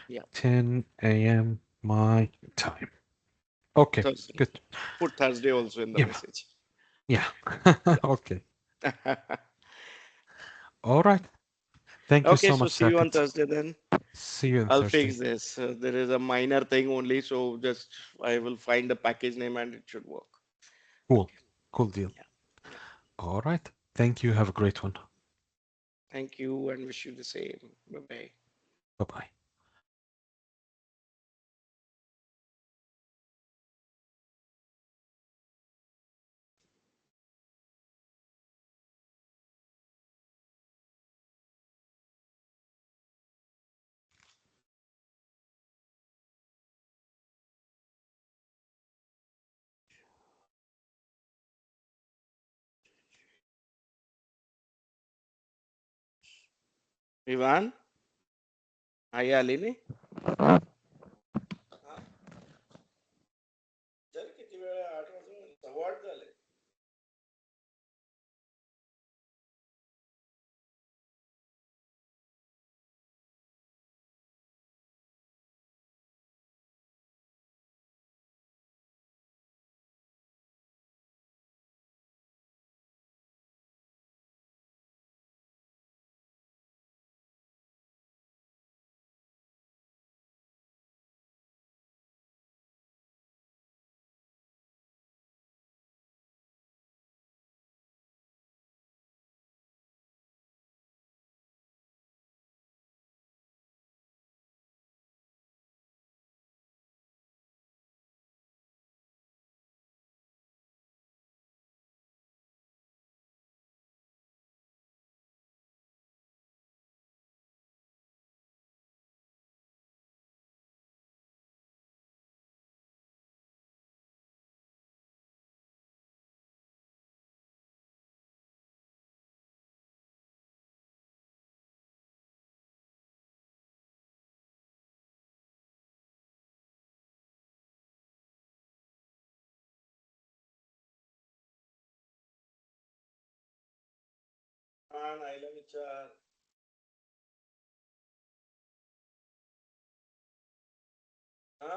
[SPEAKER 1] Yeah.
[SPEAKER 2] 10 a.m. my time. Okay,
[SPEAKER 1] Thursday.
[SPEAKER 2] good.
[SPEAKER 1] Put Thursday also in the
[SPEAKER 2] Yeah,
[SPEAKER 1] message.
[SPEAKER 2] yeah. Okay.
[SPEAKER 1] Yeah.
[SPEAKER 2] All right. Thank you
[SPEAKER 1] Okay,
[SPEAKER 2] so
[SPEAKER 1] so
[SPEAKER 2] much,
[SPEAKER 1] see you on
[SPEAKER 2] Sakit.
[SPEAKER 1] Thursday then.
[SPEAKER 2] See you on
[SPEAKER 1] I'll fix
[SPEAKER 2] Thursday.
[SPEAKER 1] this. There is a minor thing only, so just I will find the package name and it should work.
[SPEAKER 2] Cool.
[SPEAKER 1] Okay.
[SPEAKER 2] Cool deal.
[SPEAKER 1] Yeah. Yeah.
[SPEAKER 2] All right. Thank you. Have a great one.
[SPEAKER 1] Thank you and wish you the same. Bye bye.
[SPEAKER 2] Bye bye.
[SPEAKER 1] Vivaan आई आली नाही चल किती वेळ 8 वाजून 8:15 झाले आईला विचार हा